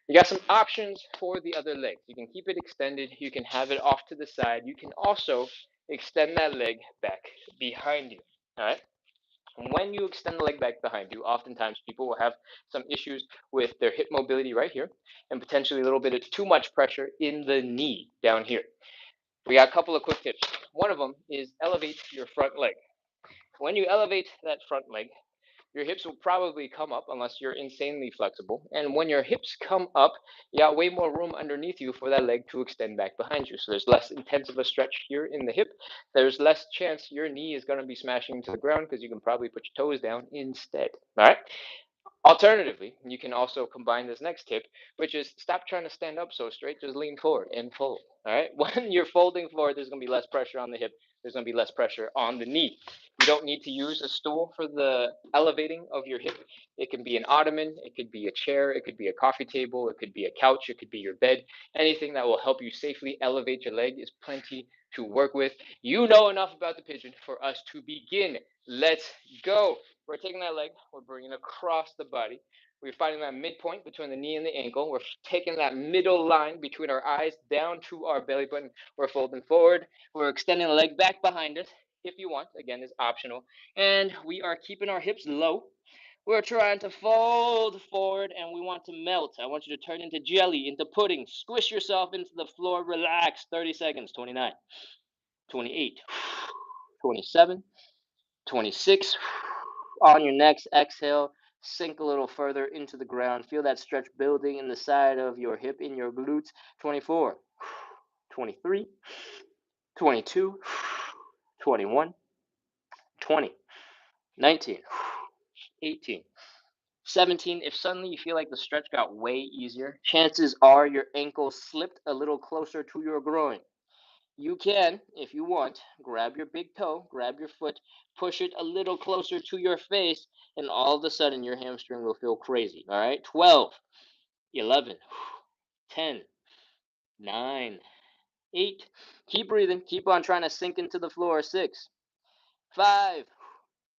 You got some options for the other leg. You can keep it extended. You can have it off to the side. You can also extend that leg back behind you. All right. When you extend the leg back behind you, oftentimes people will have some issues with their hip mobility right here and potentially a little bit of too much pressure in the knee down here. We got a couple of quick tips. One of them is elevate your front leg. When you elevate that front leg, your hips will probably come up unless you're insanely flexible. And when your hips come up, you got way more room underneath you for that leg to extend back behind you. So there's less intense of a stretch here in the hip. There's less chance your knee is going to be smashing into the ground because you can probably put your toes down instead. All right. Alternatively, you can also combine this next tip, which is stop trying to stand up so straight, just lean forward and fold. All right. When you're folding forward, there's going to be less pressure on the hip, there's going to be less pressure on the knee. You don't need to use a stool for the elevating of your hip. It can be an ottoman, it could be a chair, it could be a coffee table, it could be a couch, it could be your bed. Anything that will help you safely elevate your leg is plenty to work with. You know enough about the pigeon for us to begin. Let's go. We're taking that leg, we're bringing it across the body. We're finding that midpoint between the knee and the ankle. We're taking that middle line between our eyes down to our belly button. We're folding forward. We're extending the leg back behind us if you want. Again, it's optional. And we are keeping our hips low. We're trying to fold forward and we want to melt. I want you to turn into jelly, into pudding. Squish yourself into the floor. Relax. 30 seconds. 29, 28, 27, 26. On your next exhale, sink a little further into the ground. Feel that stretch building in the side of your hip, in your glutes. 24, 23, 22, 21, 20, 19, 18, 17. If suddenly you feel like the stretch got way easier, chances are your ankle slipped a little closer to your groin. You can, if you want, grab your big toe, grab your foot, push it a little closer to your face, and all of a sudden your hamstring will feel crazy. All right? 12, 11, 10, 9, 8. Keep breathing. Keep on trying to sink into the floor. 6, 5,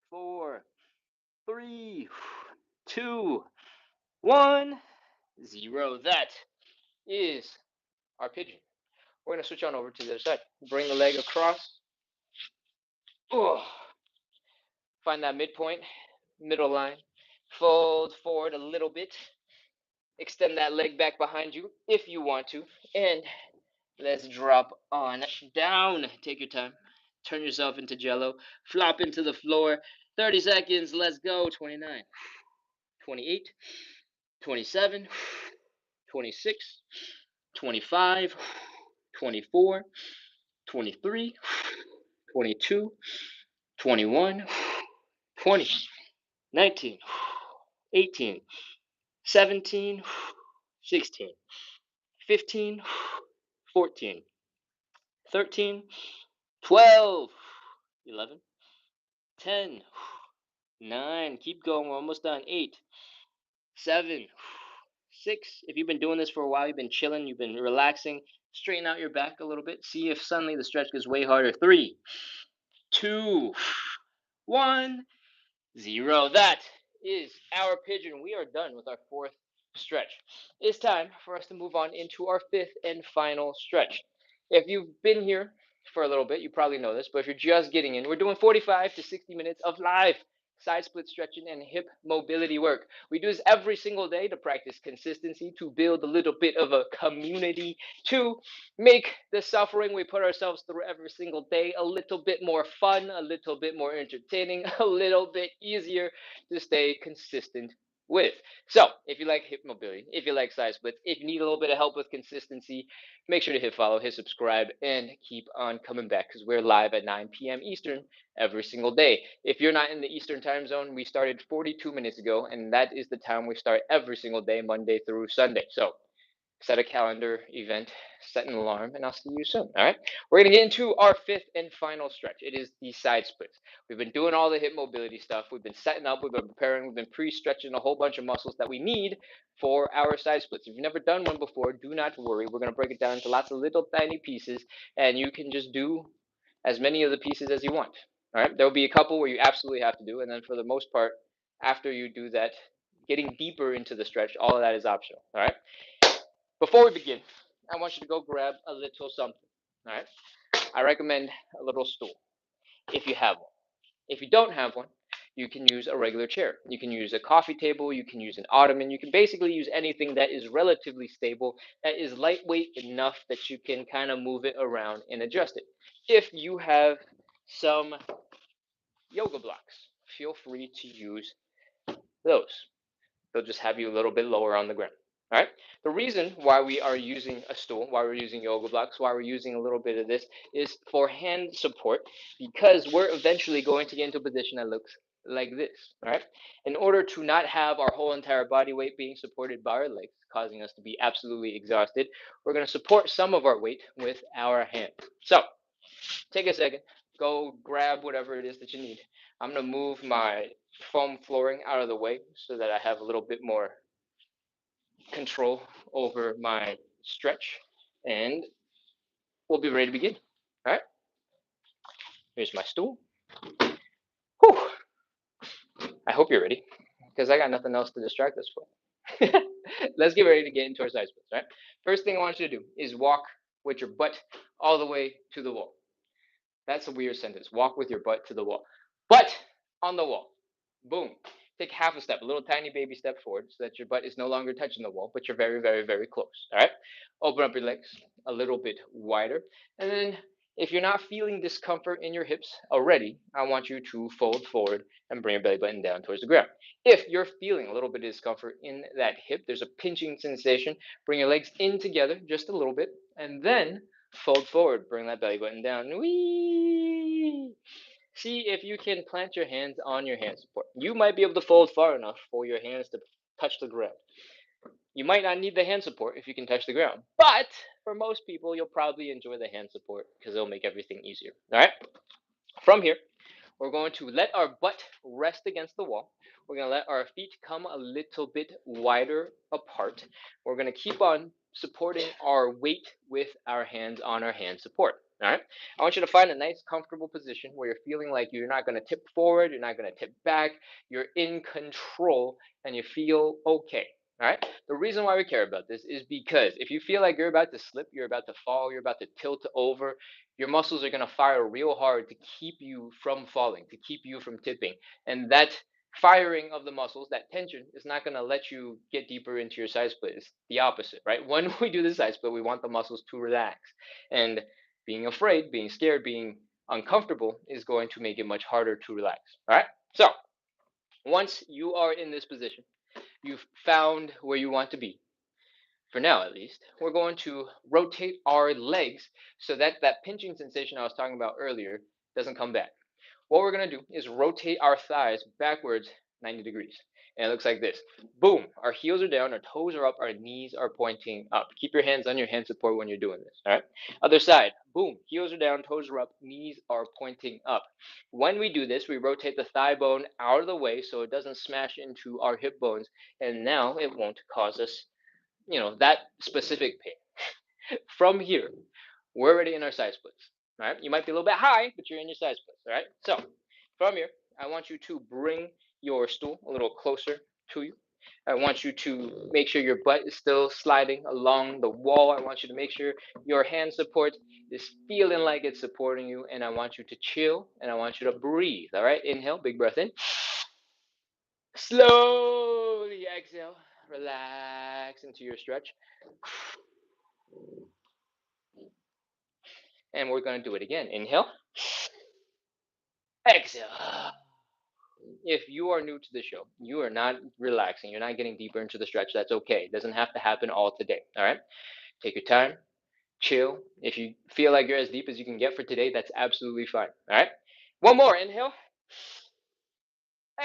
4, 3, 2, 1, 0. That is our pigeon. We're going to switch on over to the other side. Bring the leg across. Oh, find that midpoint, middle line. Fold forward a little bit. Extend that leg back behind you if you want to. And Let's drop on down. Take your time. Turn yourself into jello. Flop into the floor. 30 seconds. Let's go. 29, 28, 27, 26, 25, 24, 23, 22, 21, 20, 19, 18, 17, 16, 15, 14, 13, 12, 11, 10, 9. Keep going. We're almost done. 8, 7, 6. If you've been doing this for a while, you've been chilling, you've been relaxing, straighten out your back a little bit. See if suddenly the stretch gets way harder. 3, 2, 1, 0. That is our pigeon. We are done with our fourth stretch. It's time for us to move on into our fifth and final stretch. If you've been here for a little bit, you probably know this, but if you're just getting in, we're doing 45 to 60 minutes of live side split stretching and hip mobility work. We do this every single day to practice consistency, to build a little bit of a community, to make the suffering we put ourselves through every single day a little bit more fun, a little bit more entertaining, a little bit easier to stay consistent with. So, if you like hip mobility, if you like side splits, if you need a little bit of help with consistency, make sure to hit follow, hit subscribe, and keep on coming back because we're live at 9 p.m. Eastern every single day. If you're not in the Eastern time zone, we started 42 minutes ago, and that is the time we start every single day, Monday through Sunday. So, set a calendar event, set an alarm, and I'll see you soon. All right. We're going to get into our fifth and final stretch. It is the side splits. We've been doing all the hip mobility stuff. We've been setting up, we've been preparing, we've been pre stretching a whole bunch of muscles that we need for our side splits. If you've never done one before, do not worry. We're going to break it down into lots of little tiny pieces, and you can just do as many of the pieces as you want. All right. There will be a couple where you absolutely have to do, and then for the most part, after you do that, getting deeper into the stretch, all of that is optional. All right. Before we begin, I want you to go grab a little something. All right. I recommend a little stool if you have one. If you don't have one, you can use a regular chair. You can use a coffee table. You can use an ottoman. You can basically use anything that is relatively stable, that is lightweight enough that you can kind of move it around and adjust it. If you have some yoga blocks, feel free to use those. They'll just have you a little bit lower on the ground. All right. The reason why we are using a stool, why we're using yoga blocks, why we're using a little bit of this is for hand support because we're eventually going to get into a position that looks like this. All right. In order to not have our whole entire body weight being supported by our legs, causing us to be absolutely exhausted, we're going to support some of our weight with our hands. So take a second, go grab whatever it is that you need. I'm going to move my foam flooring out of the way so that I have a little bit more control over my stretch, and we'll be ready to begin. All right, here's my stool. Whew. I hope you're ready because I got nothing else to distract us for. Let's get ready to get into our side splits. All right, first thing I want you to do is walk with your butt all the way to the wall. That's a weird sentence. Walk with your butt to the wall. Butt on the wall. Boom. Take half a step, a little tiny baby step forward so that your butt is no longer touching the wall, but you're very, very, very close. All right. Open up your legs a little bit wider. And then if you're not feeling discomfort in your hips already, I want you to fold forward and bring your belly button down towards the ground. If you're feeling a little bit of discomfort in that hip, there's a pinching sensation, bring your legs in together just a little bit, and then fold forward, bring that belly button down. Whee! See if you can plant your hands on your hand support. You might be able to fold far enough for your hands to touch the ground. You might not need the hand support if you can touch the ground, but for most people, you'll probably enjoy the hand support because it'll make everything easier. All right? From here, we're going to let our butt rest against the wall. We're going to let our feet come a little bit wider apart. We're going to keep on supporting our weight with our hands on our hand support. All right. I want you to find a nice, comfortable position where you're feeling like you're not going to tip forward, you're not going to tip back, you're in control, and you feel okay. All right. The reason why we care about this is because if you feel like you're about to slip, you're about to fall, you're about to tilt over, your muscles are going to fire real hard to keep you from falling, to keep you from tipping. And that firing of the muscles, that tension is not going to let you get deeper into your side split. It's the opposite, right? When we do the side split, we want the muscles to relax. And being afraid, being scared, being uncomfortable is going to make it much harder to relax. All right? So, once you are in this position, you've found where you want to be, for now at least, we're going to rotate our legs so that that pinching sensation I was talking about earlier doesn't come back. What we're going to do is rotate our thighs backwards 90 degrees. And it looks like this. Boom. Our heels are down, our toes are up, our knees are pointing up. Keep your hands on your hand support when you're doing this. All right. Other side. Boom. Heels are down, toes are up, knees are pointing up. When we do this, we rotate the thigh bone out of the way so it doesn't smash into our hip bones. And now it won't cause us, that specific pain. From here, we're already in our side splits. All right. You might be a little bit high, but you're in your side splits. All right. So from here, I want you to bring your stool a little closer to you. I want you to make sure your butt is still sliding along the wall. I want you to make sure your hand support is feeling like it's supporting you. And I want you to chill and I want you to breathe. All right. Inhale, big breath in. Slowly exhale. Relax into your stretch. And we're going to do it again. Inhale. Exhale. If you are new to the show, you are not relaxing, you're not getting deeper into the stretch, that's okay. It doesn't have to happen all today. All right. Take your time, chill. If you feel like you're as deep as you can get for today, that's absolutely fine. All right. One more. Inhale.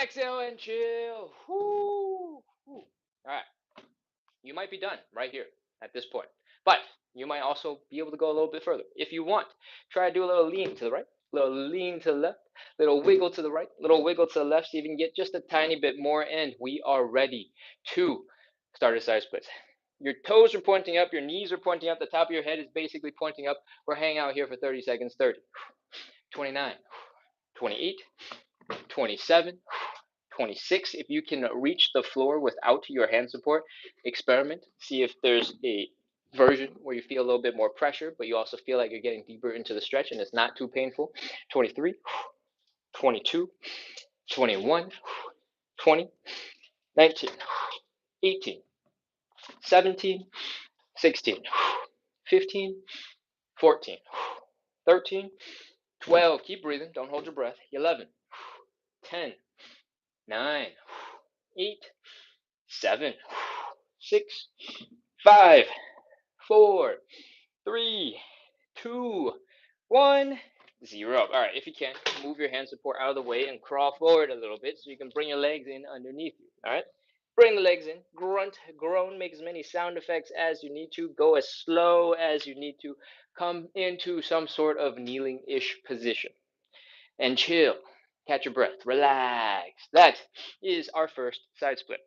Exhale and chill. Woo. All right. You might be done right here at this point. But you might also be able to go a little bit further. If you want, try to do a little lean to the right, a little lean to the left, little wiggle to the right, little wiggle to the left, so you can get just a tiny bit more, and we are ready to start a side split. Your toes are pointing up, your knees are pointing up, the top of your head is basically pointing up. We're hanging out here for 30 seconds. 30, 29, 28, 27, 26. If you can reach the floor without your hand support, experiment. See if there's a version where you feel a little bit more pressure, but you also feel like you're getting deeper into the stretch and it's not too painful. 23, 22, 21, 20, 19, 18, 17, 16, 15, 14, 13, 12. Keep breathing. Don't hold your breath. 11, 10, 9, 8, 7, 6, 5, 4, 3, 2, 1, 0. All right, if you can, move your hand support out of the way and crawl forward a little bit so you can bring your legs in underneath you. All right, bring the legs in, grunt, groan, make as many sound effects as you need to, go as slow as you need to, come into some sort of kneeling-ish position and chill. Catch your breath, relax. That is our first side split.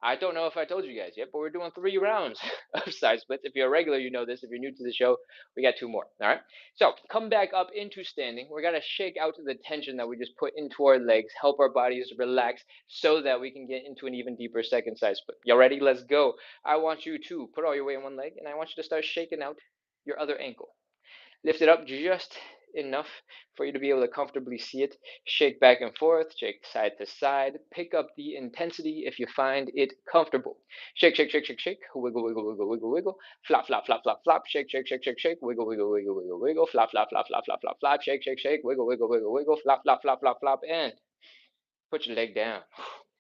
I don't know if I told you guys yet, but we're doing 3 rounds of side splits. If you're a regular, you know this. If you're new to the show, we got 2 more. All right. So come back up into standing. We're going to shake out the tension that we just put into our legs, help our bodies relax so that we can get into an even deeper second side split. Y'all ready? Let's go. I want you to put all your weight on one leg, and I want you to start shaking out your other ankle. Lift it up just enough for you to be able to comfortably see it. Shake back and forth, shake side to side. Pick up the intensity if you find it comfortable. Shake, shake, shake, shake, shake. Wiggle, wiggle, wiggle, wiggle, wiggle. Flop, flop, flop, flop, flop. Shake, shake, shake, shake, shake. Wiggle, wiggle, wiggle, wiggle, wiggle. Flop, flop, flop, flop, flop, flop, flop. Shake, shake, shake. Wiggle, wiggle, wiggle, wiggle. Flop, flop, flop, flop, flop. And put your leg down.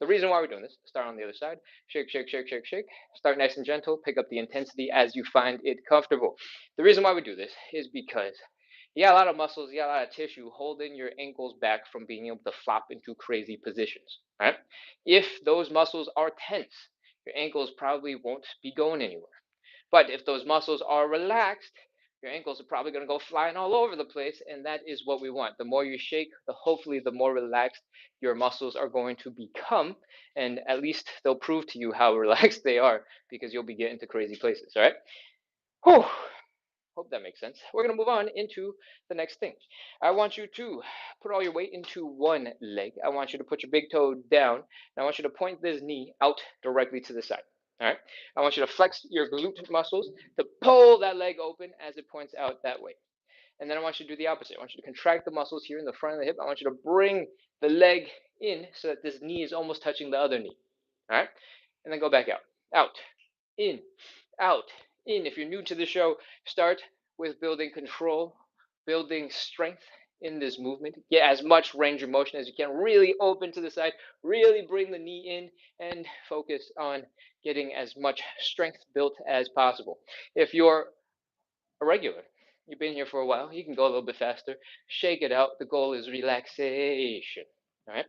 The reason why we're doing this, start on the other side. Shake, shake, shake, shake, shake. Start nice and gentle. Pick up the intensity as you find it comfortable. The reason why we do this is because you got a lot of muscles, you got a lot of tissue holding your ankles back from being able to flop into crazy positions. Right? If those muscles are tense, your ankles probably won't be going anywhere. But if those muscles are relaxed, your ankles are probably going to go flying all over the place, and that is what we want. The more you shake, hopefully the more relaxed your muscles are going to become, and at least they'll prove to you how relaxed they are because you'll be getting to crazy places. All right. Whew. Hope that makes sense. We're going to move on into the next thing. I want you to put all your weight into one leg. I want you to put your big toe down, and I want you to point this knee out directly to the side. All right. I want you to flex your glute muscles to pull that leg open as it points out that way. And then I want you to do the opposite. I want you to contract the muscles here in the front of the hip. I want you to bring the leg in so that this knee is almost touching the other knee. All right? And then go back out. Out, in, out, in. If you're new to the show, start with building control, building strength in this movement. Get as much range of motion as you can. Really open to the side. Really bring the knee in and focus on getting as much strength built as possible. If you're a regular, you've been here for a while, you can go a little bit faster. Shake it out. The goal is relaxation. All right?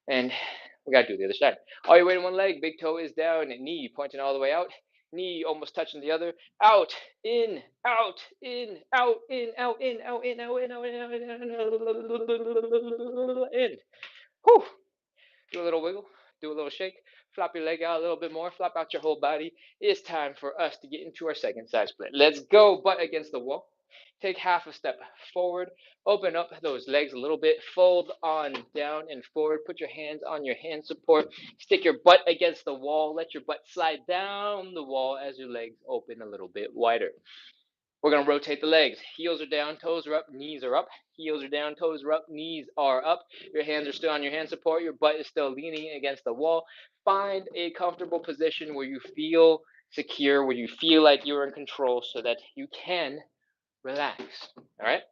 And we got to do the other side. All your weight in one leg. Big toe is down. Knee pointing all the way out. Knee almost touching the other. Out, in, out, in, out, in, out, in, out, in, out, in, out, in, out, in. Whew. Do a little wiggle. Do a little shake. Flop your leg out a little bit more. Flop out your whole body. It's time for us to get into our second side split. Let's go. Butt against the wall. Take half a step forward. Open up those legs a little bit. Fold on down and forward. Put your hands on your hand support. Stick your butt against the wall. Let your butt slide down the wall as your legs open a little bit wider. We're going to rotate the legs. Heels are down, toes are up, knees are up. Heels are down, toes are up, knees are up. Your hands are still on your hand support. Your butt is still leaning against the wall. Find a comfortable position where you feel secure, where you feel like you're in control so that you can relax. All right?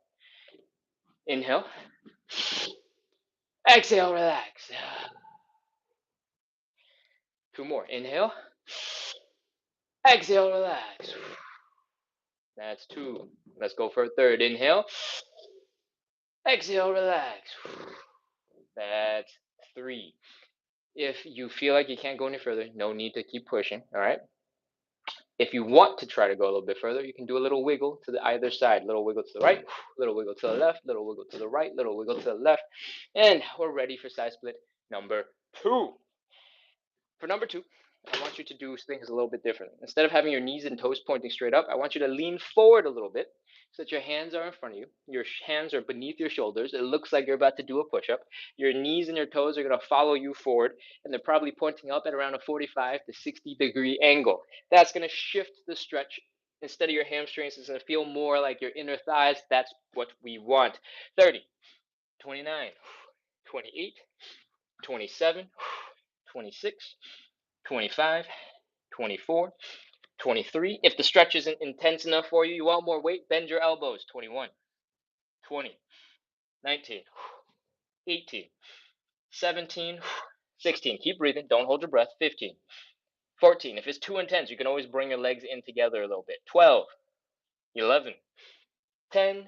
Inhale. Exhale, relax. Two more. Inhale. Exhale, relax. That's two. Let's go for a third. Inhale. Exhale, relax. That's three. If you feel like you can't go any further, no need to keep pushing. All right? If you want to try to go a little bit further, you can do a little wiggle to the either side. Little wiggle to the right, little wiggle to the left, little wiggle to the right, little wiggle to the left. And we're ready for side split number two. For number two, I want you to do things a little bit different. Instead of having your knees and toes pointing straight up, I want you to lean forward a little bit so that your hands are in front of you. Your hands are beneath your shoulders. It looks like you're about to do a push-up. Your knees and your toes are going to follow you forward, and they're probably pointing up at around a 45 to 60-degree angle. That's going to shift the stretch. Instead of your hamstrings, it's going to feel more like your inner thighs. That's what we want. 30, 29, 28, 27, 26, 25, 24, 23. If the stretch isn't intense enough for you, you want more weight, bend your elbows. 21, 20, 19, 18, 17, 16. Keep breathing. Don't hold your breath. 15, 14. If it's too intense, you can always bring your legs in together a little bit. 12, 11, 10,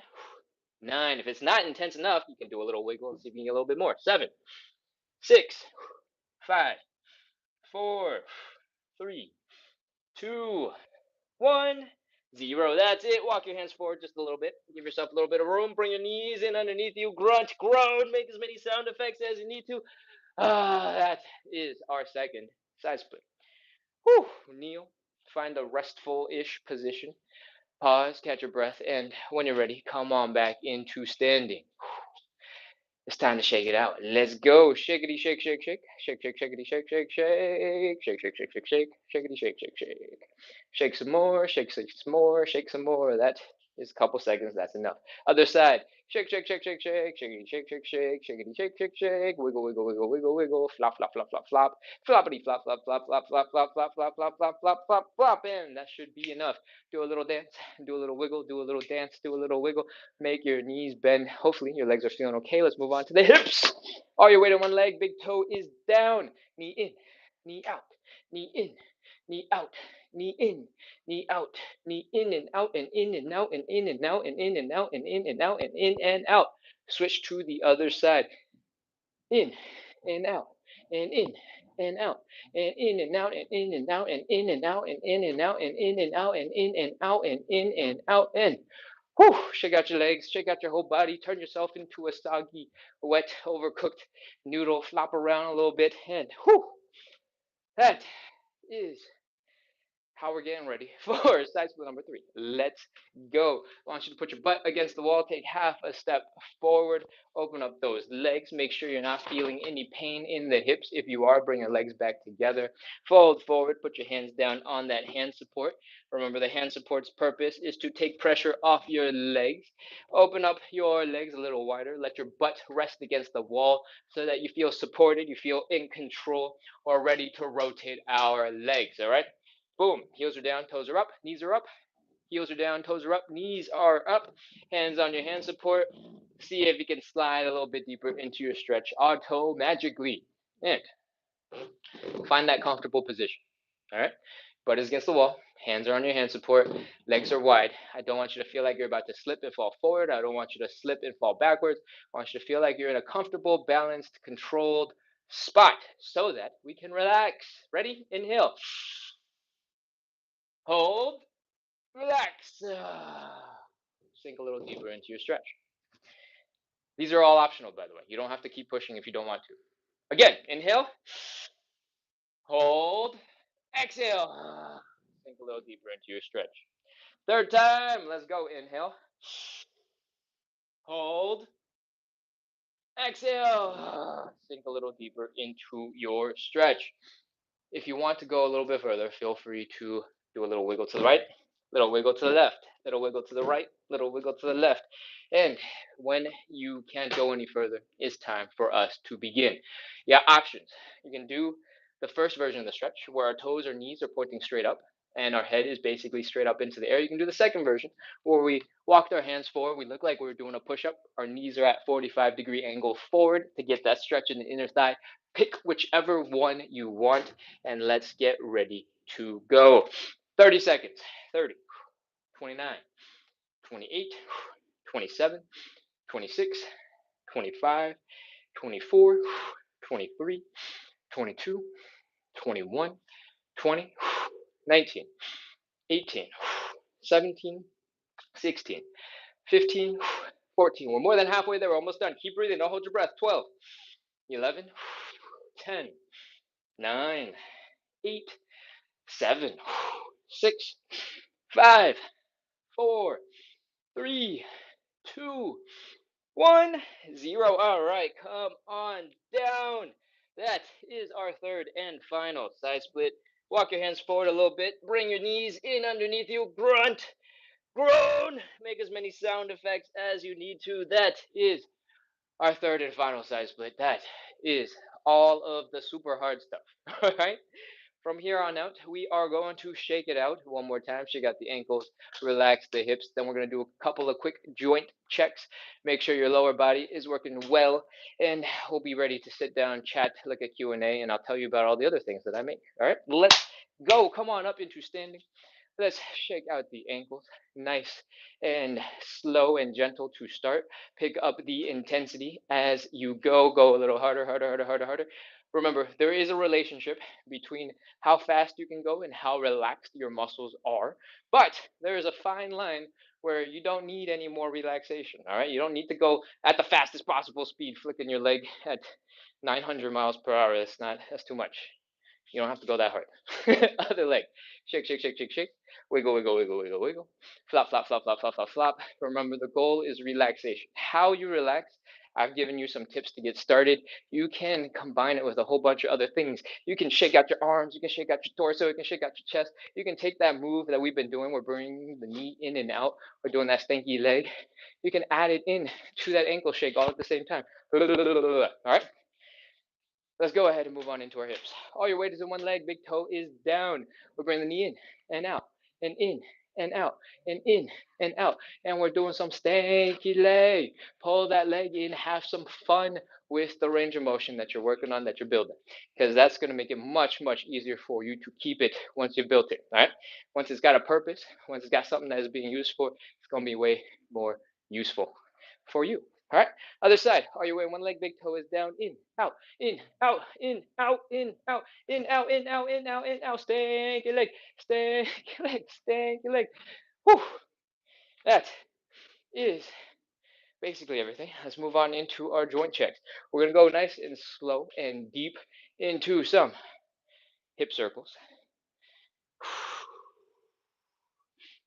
9. If it's not intense enough, you can do a little wiggle and see if you can get a little bit more. 7, 6, 5, 4, 3, 2, 1, 0. That's it. Walk your hands forward just a little bit. Give yourself a little bit of room. Bring your knees in underneath you. Grunt, groan. Make as many sound effects as you need to. That is our second side split. Whew. Kneel. Find a restful-ish position. Pause, catch your breath, and when you're ready, come on back into standing. It's time to shake it out. Let's go. Shakety shake, shake, shake. Shake, shake, shakety shake, shake, shake. Shake, shake, shake, shake, shake. Shakety shake, shake, shake. Shake some more, shake some more, shake some more. That is a couple seconds. That's enough. Other side. Shake, shake, shake, shake, shake. Shakety shake, shake, shake. Shakety shake, shake, shake. Wiggle, wiggle, wiggle, wiggle, wiggle. Flop, flop, flop, flop, flop. Floppity flop, flop, flop, flop, flop, flop, flop, flop, flop, flop, flop, flop, flop. And that should be enough. Do a little dance. Do a little wiggle. Do a little dance. Do a little wiggle. Make your knees bend. Hopefully your legs are feeling okay. Let's move on to the hips. All your weight on one leg. Big toe is down. Knee in. Knee out. Knee in. Knee out. Knee in. Knee out. Knee in and out and in and out and in and out and in and out and in and out and in and out. Switch to the other side. In and out and in and out and in and out and in and out and in and out and in and out and in and out and in and out and in and out and whew, shake out your legs, shake out your whole body, turn yourself into a soggy, wet, overcooked noodle, flop around a little bit, and whew, that is how we're getting ready for side split number 3. Let's go. I want you to put your butt against the wall, take half a step forward, open up those legs. Make sure you're not feeling any pain in the hips. If you are, bring your legs back together. Fold forward, put your hands down on that hand support. Remember, the hand support's purpose is to take pressure off your legs. Open up your legs a little wider. Let your butt rest against the wall so that you feel supported, you feel in control, or ready to rotate our legs, all right? Boom. Heels are down, toes are up, knees are up. Heels are down, toes are up, knees are up. Hands on your hand support. See if you can slide a little bit deeper into your stretch auto magically. And find that comfortable position. All right? Butt is against the wall. Hands are on your hand support. Legs are wide. I don't want you to feel like you're about to slip and fall forward. I don't want you to slip and fall backwards. I want you to feel like you're in a comfortable, balanced, controlled spot so that we can relax. Ready? Inhale. Hold. Relax. Sink a little deeper into your stretch. These are all optional, by the way. You don't have to keep pushing if you don't want to. Again, inhale. Hold. Exhale. Sink a little deeper into your stretch. Third time. Let's go. Inhale. Hold. Exhale. Sink a little deeper into your stretch. If you want to go a little bit further, feel free to do a little wiggle to the right, little wiggle to the left, little wiggle to the right, little wiggle to the left. And when you can't go any further, it's time for us to begin. Yeah, options. You can do the first version of the stretch where our toes or knees are pointing straight up and our head is basically straight up into the air. You can do the second version where we walked our hands forward. We look like we're doing a push-up. Our knees are at 45-degree angle forward to get that stretch in the inner thigh. Pick whichever one you want, and let's get ready to go. 30 seconds. 30, 29, 28, 27, 26, 25, 24, 23, 22, 21, 20, 19, 18, 17, 16, 15, 14. We're more than halfway there. We're almost done. Keep breathing. Don't hold your breath. 12, 11, 10, 9, 8, 7, 6, 5, 4, 3, 2, 1, 0. All right, come on down. That is our third and final side split. Walk your hands forward a little bit. Bring your knees in underneath you. Grunt, groan. Make as many sound effects as you need to. That is our third and final side split. That is all of the super hard stuff. All right. From here on out, we are going to shake it out one more time. Shake out the ankles, relax the hips. Then we're going to do a couple of quick joint checks. Make sure your lower body is working well, and we'll be ready to sit down, chat, like a Q&A, and I'll tell you about all the other things that I make. All right, let's go. Come on up into standing. Let's shake out the ankles. Nice and slow and gentle to start. Pick up the intensity as you go. Go a little harder, harder, harder, harder, harder. Remember, there is a relationship between how fast you can go and how relaxed your muscles are. But there is a fine line where you don't need any more relaxation. All right, you don't need to go at the fastest possible speed, flicking your leg at 900 miles per hour. That's too much. You don't have to go that hard. Other leg. Shake, shake, shake, shake, shake. Wiggle, wiggle, wiggle, wiggle, wiggle. Flop, flop, flop, flop, flop, flop, flop. Remember, the goal is relaxation. How you relax, I've given you some tips to get started. You can combine it with a whole bunch of other things. You can shake out your arms. You can shake out your torso. You can shake out your chest. You can take that move that we've been doing. We're bringing the knee in and out. We're doing that stanky leg. You can add it in to that ankle shake all at the same time. All right? Let's go ahead and move on into our hips. All your weight is in one leg. Big toe is down. We're bringing the knee in and out and in and out and in and out. And we're doing some stanky leg. Pull that leg in. Have some fun with the range of motion that you're working on, that you're building. Because that's going to make it much, much easier for you to keep it once you've built it. All right? Once it's got a purpose, once it's got something that is being used for, it's going to be way more useful for you. All right? Other side. Are you wearing one leg? Big toe is down, in, out, in, out, in, out, in, out, in, out, in, out, in, out, in, out. Stank your leg, stank your leg, stank your leg. Whew. That is basically everything. Let's move on into our joint checks. We're going to go nice and slow and deep into some hip circles.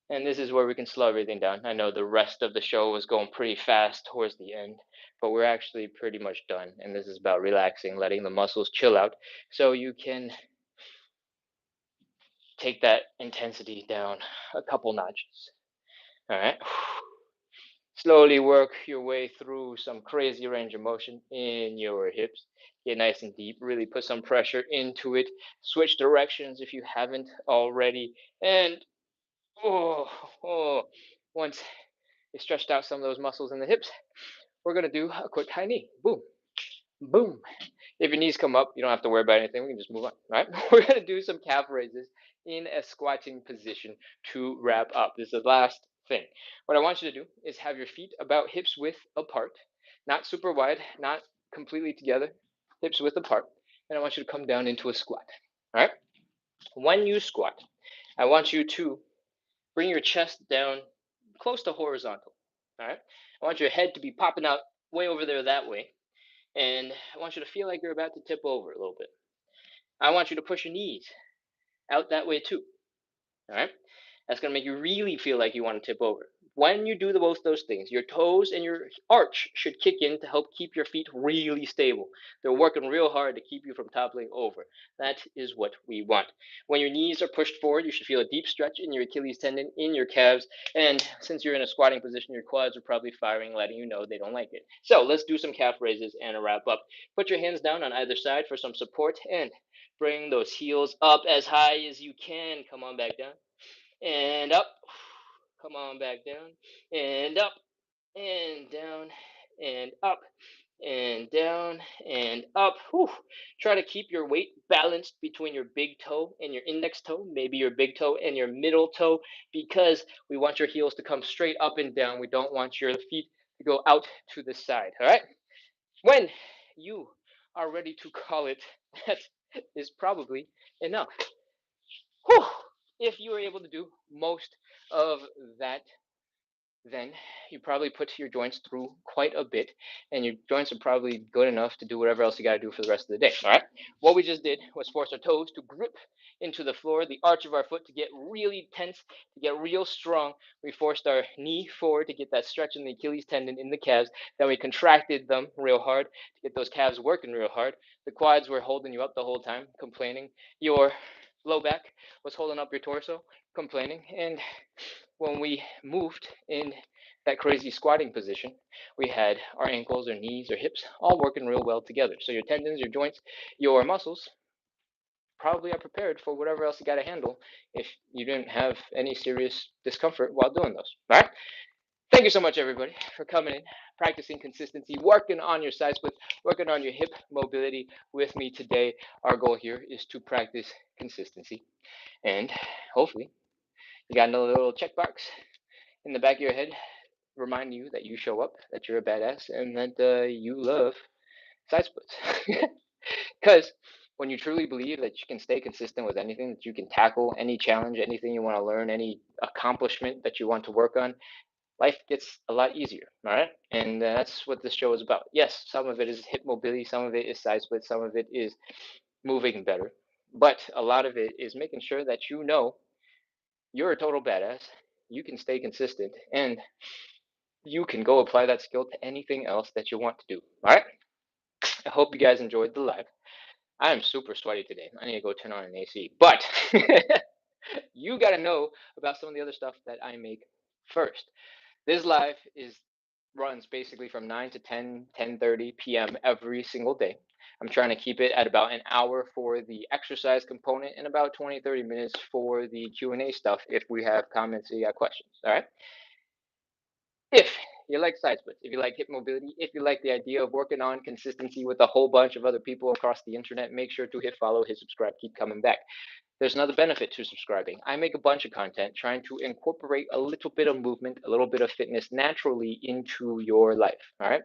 And this is where we can slow everything down. I know the rest of the show was going pretty fast towards the end, but we're actually pretty much done. And this is about relaxing, letting the muscles chill out so you can take that intensity down a couple notches. All right. Slowly work your way through some crazy range of motion in your hips. Get nice and deep. Really put some pressure into it. Switch directions if you haven't already. And oh, oh, once you stretched out some of those muscles in the hips, we're going to do a quick high knee. Boom, boom. If your knees come up, you don't have to worry about anything. We can just move on. All right. We're going to do some calf raises in a squatting position to wrap up. This is the last thing. What I want you to do is have your feet about hips width apart, not super wide, not completely together, hips width apart. And I want you to come down into a squat. All right. When you squat, I want you to bring your chest down close to horizontal. All right. I want your head to be popping out way over there that way. And I want you to feel like you're about to tip over a little bit. I want you to push your knees out that way too. All right. That's going to make you really feel like you want to tip over. When you do both those things, your toes and your arch should kick in to help keep your feet really stable. They're working real hard to keep you from toppling over. That is what we want. When your knees are pushed forward, you should feel a deep stretch in your Achilles tendon, in your calves, and since you're in a squatting position, your quads are probably firing, letting you know they don't like it. So let's do some calf raises and a wrap up. Put your hands down on either side for some support and bring those heels up as high as you can. Come on back down and up. Come on back down and up and down and up and down and up. Whew. Try to keep your weight balanced between your big toe and your index toe, maybe your big toe and your middle toe, because we want your heels to come straight up and down. We don't want your feet to go out to the side. All right. When you are ready to call it, that is probably enough. Whew. If you were able to do most of that, then you probably put your joints through quite a bit, and your joints are probably good enough to do whatever else you got to do for the rest of the day. All right. What we just did was force our toes to grip into the floor, the arch of our foot to get really tense, to get real strong. We forced our knee forward to get that stretch in the Achilles tendon in the calves. Then we contracted them real hard to get those calves working real hard. The quads were holding you up the whole time, complaining. Your low back was holding up your torso, complaining. And when we moved in that crazy squatting position, we had our ankles, our knees, our hips all working real well together. So your tendons, your joints, your muscles probably are prepared for whatever else you got to handle if you didn't have any serious discomfort while doing those. All right. Thank you so much, everybody, for coming in, practicing consistency, working on your side splits, working on your hip mobility with me today. Our goal here is to practice consistency, and hopefully, you got another little checkbox in the back of your head remind you that you show up, that you're a badass, and that you love side splits. Because when you truly believe that you can stay consistent with anything, that you can tackle any challenge, anything you want to learn, any accomplishment that you want to work on, life gets a lot easier. All right. And that's what this show is about. Yes, some of it is hip mobility, some of it is side splits, some of it is moving better. But a lot of it is making sure that you know you're a total badass. You can stay consistent, and you can go apply that skill to anything else that you want to do. All right. I hope you guys enjoyed the live. I am super sweaty today. I need to go turn on an AC. But you got to know about some of the other stuff that I make first. This live is runs basically from 9 to 10, 10:30 p.m. every single day. I'm trying to keep it at about an hour for the exercise component and about 20, 30 minutes for the Q&A stuff if we have comments or you got questions. All right. If you like side splits, if you like hip mobility, if you like the idea of working on consistency with a whole bunch of other people across the internet, make sure to hit follow, hit subscribe, keep coming back. There's another benefit to subscribing. I make a bunch of content trying to incorporate a little bit of movement, a little bit of fitness naturally into your life. All right.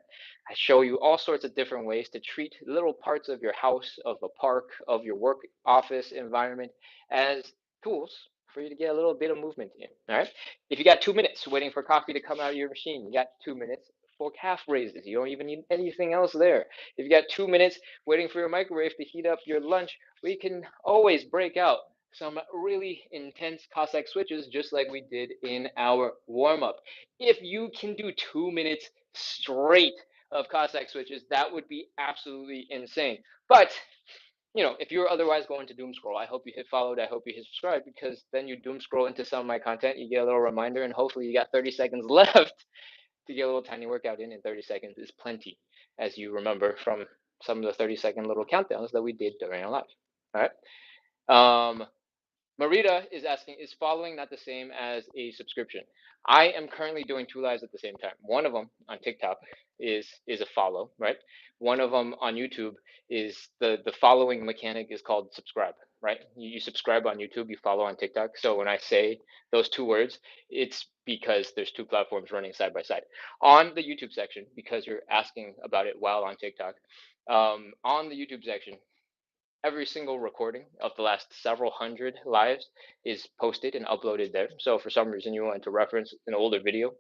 I show you all sorts of different ways to treat little parts of your house, of a park, of your work office environment as tools for you to get a little bit of movement in. All right. If you got 2 minutes waiting for coffee to come out of your machine, you got 2 minutes for calf raises. You don't even need anything else there. If you got 2 minutes waiting for your microwave to heat up your lunch, we can always break out some really intense Cossack switches, just like we did in our warm up. If you can do 2 minutes straight of Cossack switches, that would be absolutely insane. But if you're otherwise going to doom scroll, I hope you hit followed. I hope you hit subscribe, because then you doom scroll into some of my content. You get a little reminder, and hopefully you got 30 seconds left to get a little tiny workout in. And 30 seconds is plenty, as you remember from some of the 30-second little countdowns that we did during our live. All right. Marita is asking, is following not the same as a subscription? I am currently doing two lives at the same time. One of them on TikTok is a follow, right? One of them on YouTube is the following mechanic is called subscribe, right? You subscribe on YouTube, you follow on TikTok. So when I say those two words, it's because there's two platforms running side by side. On the YouTube section, because you're asking about it while on TikTok, on the YouTube section, every single recording of the last several hundred lives is posted and uploaded there. So for some reason you want to reference an older video,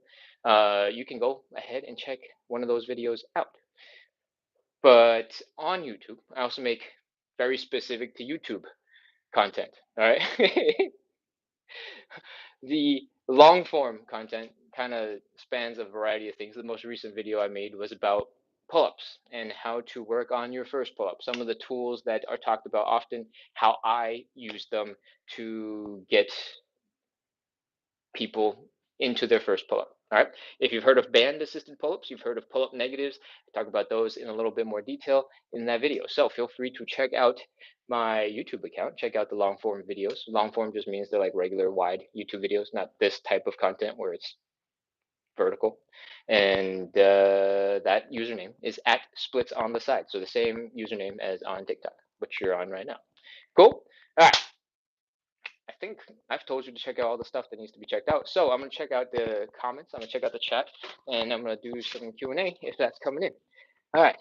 you can go ahead and check one of those videos out. But on YouTube, I also make very specific to YouTube content. All right. The long form content kind of spans a variety of things. The most recent video I made was about pull-ups and how to work on your first pull-up. Some of the tools that are talked about often, how I use them to get people into their first pull-up. All right. If you've heard of band assisted pull-ups, you've heard of pull-up negatives. I talk about those in a little bit more detail in that video. So feel free to check out my YouTube account. Check out the long form videos. Long form just means they're like regular wide YouTube videos, not this type of content where it's vertical. And that username is at splits on the side. So the same username as on TikTok, which you're on right now. Cool. All right. I think I've told you to check out all the stuff that needs to be checked out. So I'm gonna check out the comments. I'm gonna check out the chat, and I'm gonna do some Q&A if that's coming in. All right.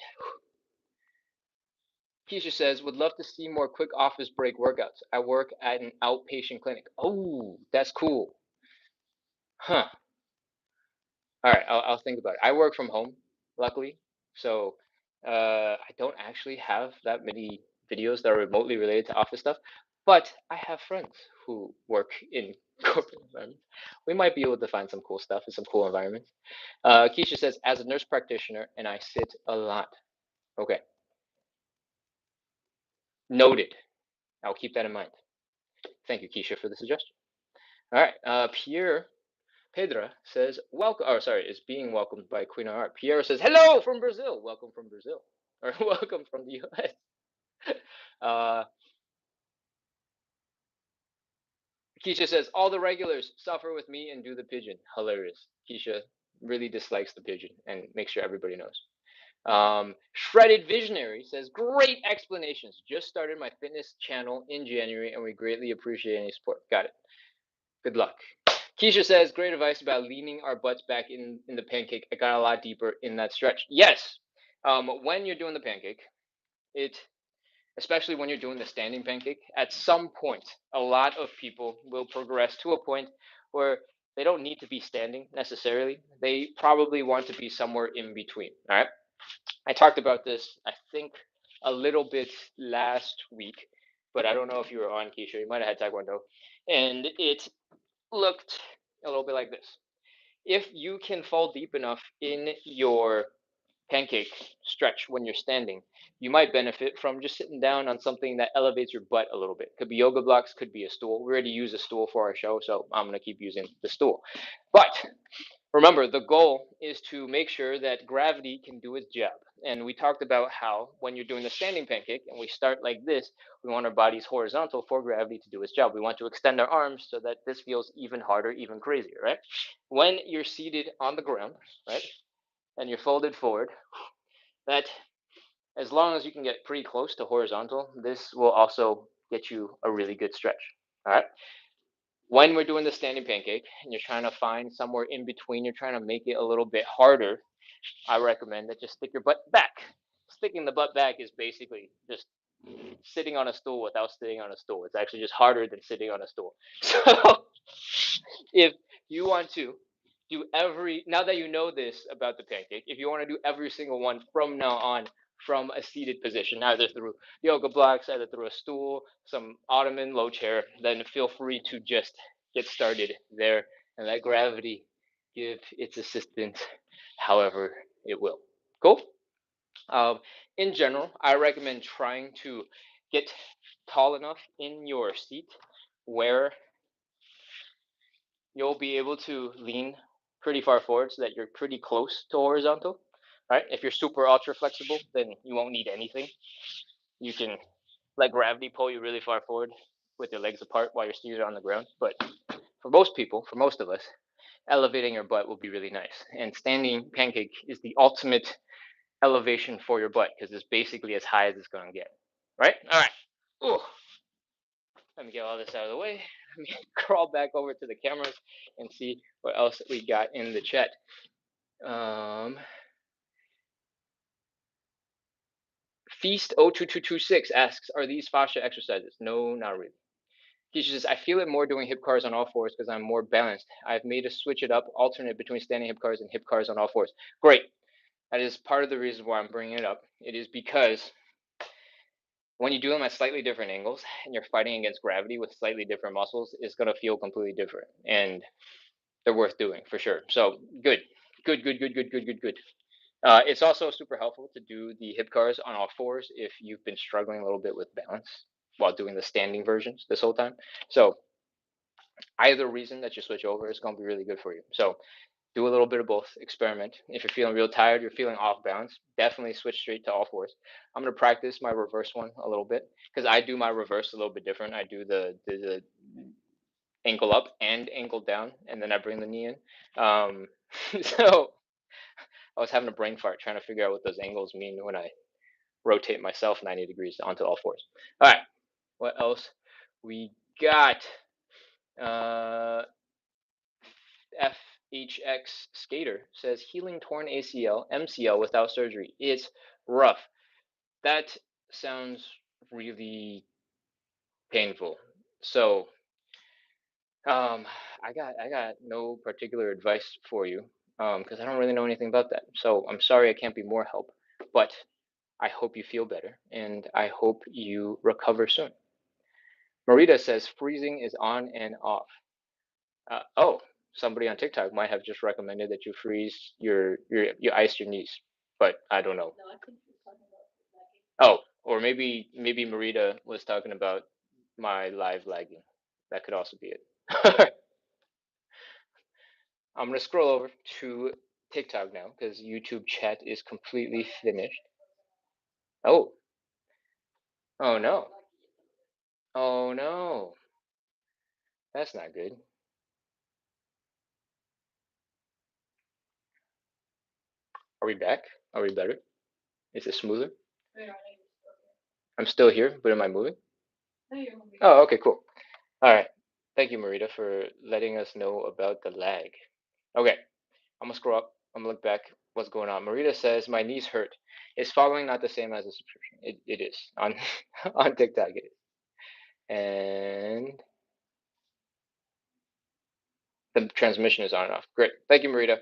Keisha says, would love to see more quick office break workouts. I work at an outpatient clinic. Oh, that's cool. Huh. All right, I'll think about it. I work from home, luckily, so I don't actually have that many videos that are remotely related to office stuff, but I have friends who work in corporate environments. We might be able to find some cool stuff in some cool environments. Keisha says, as a nurse practitioner, and I sit a lot. Okay, noted. I'll keep that in mind. Thank you, Keisha, for the suggestion. All right, Pierre Pedra says, welcome, or sorry, is being welcomed by Queen of Art. Pierre says, hello from Brazil. Welcome from Brazil. Or welcome from the US. Keisha says, all the regulars suffer with me and do the pigeon. Hilarious. Keisha really dislikes the pigeon and makes sure everybody knows. Shredded Visionary says, great explanations. Just started my fitness channel in January and we greatly appreciate any support. Got it. Good luck. Keisha says, great advice about leaning our butts back in the pancake. I got a lot deeper in that stretch. Yes. When you're doing the pancake, especially when you're doing the standing pancake, at some point, a lot of people will progress to a point where they don't need to be standing necessarily. They probably want to be somewhere in between. All right. I talked about this, I think, a little bit last week, but I don't know if you were on, Keisha. You might have had Taekwondo. And it looked a little bit like this. If you can fall deep enough in your pancake stretch when you're standing, you might benefit from just sitting down on something that elevates your butt a little bit. Could be yoga blocks, could be a stool. We already use a stool for our show, so I'm going to keep using the stool. But remember, the goal is to make sure that gravity can do its job. And we talked about how when you're doing the standing pancake and we start like this, we want our bodies horizontal for gravity to do its job. We want to extend our arms so that this feels even harder, even crazier, right? When you're seated on the ground, right, and you're folded forward, that as long as you can get pretty close to horizontal, this will also get you a really good stretch. All right. When we're doing the standing pancake and you're trying to find somewhere in between, you're trying to make it a little bit harder, I recommend that just stick your butt back. Sticking the butt back is basically just sitting on a stool without sitting on a stool. It's actually just harder than sitting on a stool. So if you want to do now that you know this about the pancake, if you want to do every single one from now on from a seated position, either through yoga blocks, either through a stool, some ottoman, low chair, then feel free to just get started there and let gravity give its assistance however it will. Cool? Um, in general, I recommend trying to get tall enough in your seat where you'll be able to lean pretty far forward so that you're pretty close to horizontal. Right? If you're super ultra flexible, then you won't need anything. You can let gravity pull you really far forward with your legs apart while your seated on the ground. But for most people, for most of us, elevating your butt will be really nice. And standing pancake is the ultimate elevation for your butt because it's basically as high as it's going to get. Right? All right. Ooh. Let me get all this out of the way. Let me crawl back over to the cameras and see what else we got in the chat. Feast 02226 asks, are these fascia exercises? No, not really. He says, I feel it more doing hip cars on all fours because I'm more balanced. I've made a switch it up, alternate between standing hip cars and hip cars on all fours. Great. That is part of the reason why I'm bringing it up. It is because when you do them at slightly different angles and you're fighting against gravity with slightly different muscles, it's going to feel completely different. And they're worth doing for sure. So good. It's also super helpful to do the hip cars on all fours if you've been struggling a little bit with balance while doing the standing versions this whole time. So either reason that you switch over is going to be really good for you. So do a little bit of both, experiment. If you're feeling real tired, you're feeling off balance, definitely switch straight to all fours. I'm going to practice my reverse one a little bit because I do my reverse a little bit different. I do the ankle up and ankle down, and then I bring the knee in. So I was having a brain fart trying to figure out what those angles mean when I rotate myself 90 degrees onto all fours. All right, what else we got? FHX Skater says healing torn ACL, MCL without surgery. It's rough. That sounds really painful. So, I got no particular advice for you, because I don't really know anything about that. So I'm sorry I can't be more help, but I hope you feel better and I hope you recover soon. Marita says freezing is on and off. Oh, somebody on TikTok might have just recommended that you freeze you ice your knees, but I don't know. Oh, or maybe Marita was talking about my live lagging. That could also be it. I'm gonna scroll over to TikTok now because YouTube chat is completely finished. Oh, oh no, oh no, that's not good. Are we back? Are we better? Is it smoother? I'm still here, but am I moving? Oh, okay, cool. All right. Thank you, Marita, for letting us know about the lag. Okay, I'm gonna scroll up. I'm gonna look back. What's going on? Marita says my knees hurt. Is following not the same as a subscription? It is on on TikTok. It is, and the transmission is on and off. Great. Thank you, Marita.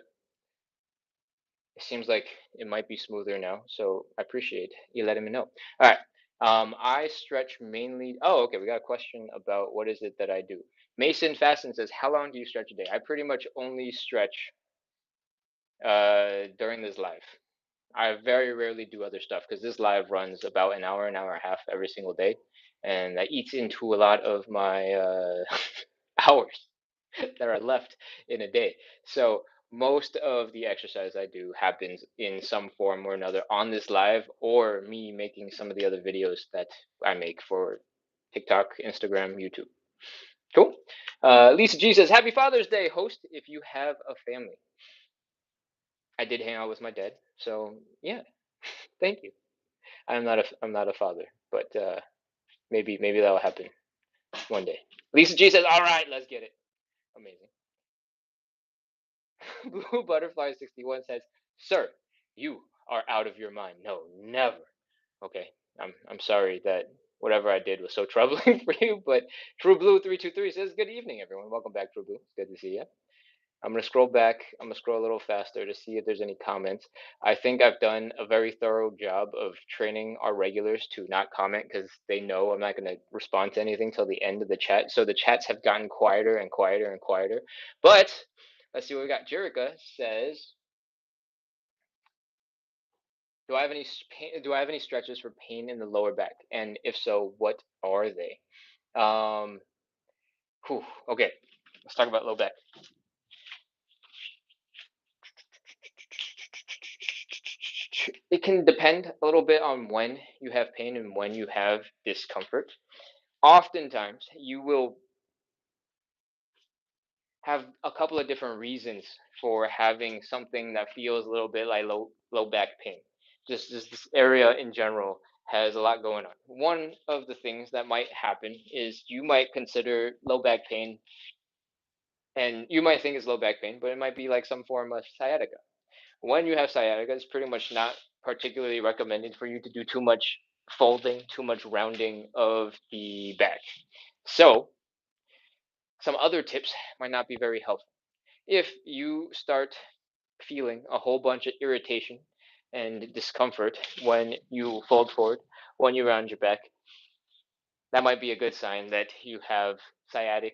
It seems like it might be smoother now, so I appreciate you letting me know. All right. I stretch mainly. Oh, okay. We got a question about what is it that I do. Mason Fasten says, "How long do you stretch a day?" I pretty much only stretch during this live. I very rarely do other stuff because this live runs about an hour and a half every single day, and that eats into a lot of my hours that are left in a day. So most of the exercise I do happens in some form or another on this live or me making some of the other videos that I make for TikTok, Instagram, YouTube. Cool. Lisa G says, Happy Father's Day, host, if you have a family. I did hang out with my dad, so yeah, thank you. I'm not a father, but maybe that'll happen one day. Lisa G says, all right, let's get it. Amazing. Blue Butterfly 61 says, Sir, you are out of your mind. No, never. Okay, I'm sorry that whatever I did was so troubling for you, but True Blue 323 says, Good evening, everyone. Welcome back, True Blue. It's good to see you. I'm gonna scroll back. I'm gonna scroll a little faster to see if there's any comments. I think I've done a very thorough job of training our regulars to not comment because they know I'm not gonna respond to anything till the end of the chat. So the chats have gotten quieter and quieter and quieter. But let's see what we got. Jerica says, Do I have any stretches for pain in the lower back? And if so, what are they? Um, okay, let's talk about low back. It can depend a little bit on when you have pain and when you have discomfort. Oftentimes, you will have a couple of different reasons for having something that feels a little bit like low back pain. Just this area in general has a lot going on. One of the things that might happen is you might consider low back pain, and you might think it's low back pain, but it might be like some form of sciatica. When you have sciatica, it's pretty much not particularly recommended for you to do too much folding, too much rounding of the back. So, some other tips might not be very helpful. If you start feeling a whole bunch of irritation and discomfort when you fold forward, when you round your back, that might be a good sign that you have sciatic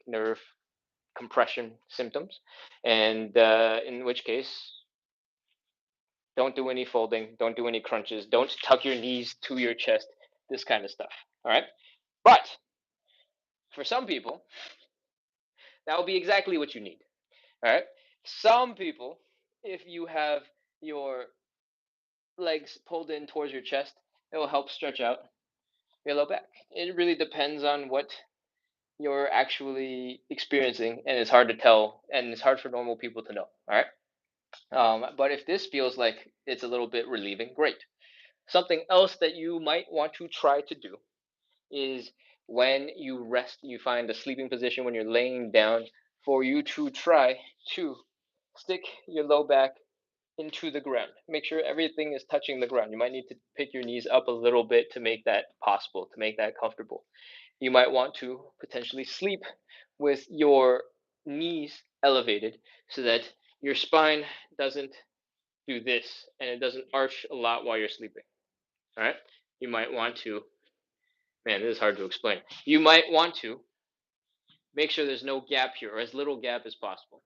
nerve compression symptoms, and in which case, don't do any folding, don't do any crunches, don't tuck your knees to your chest, this kind of stuff. All right. But for some people, that will be exactly what you need. All right. Some people, if you have your legs pulled in towards your chest, it will help stretch out your low back. It really depends on what you're actually experiencing, and it's hard to tell, and it's hard for normal people to know. All right. But if this feels like it's a little bit relieving, great. Something else that you might want to try to do is when you rest, you find a sleeping position when you're laying down, for you to try to stick your low back into the ground. Make sure everything is touching the ground. You might need to pick your knees up a little bit to make that possible, to make that comfortable. You might want to potentially sleep with your knees elevated so that your spine doesn't do this and it doesn't arch a lot while you're sleeping. All right. You might want to, man, this is hard to explain. You might want to make sure there's no gap here or as little gap as possible.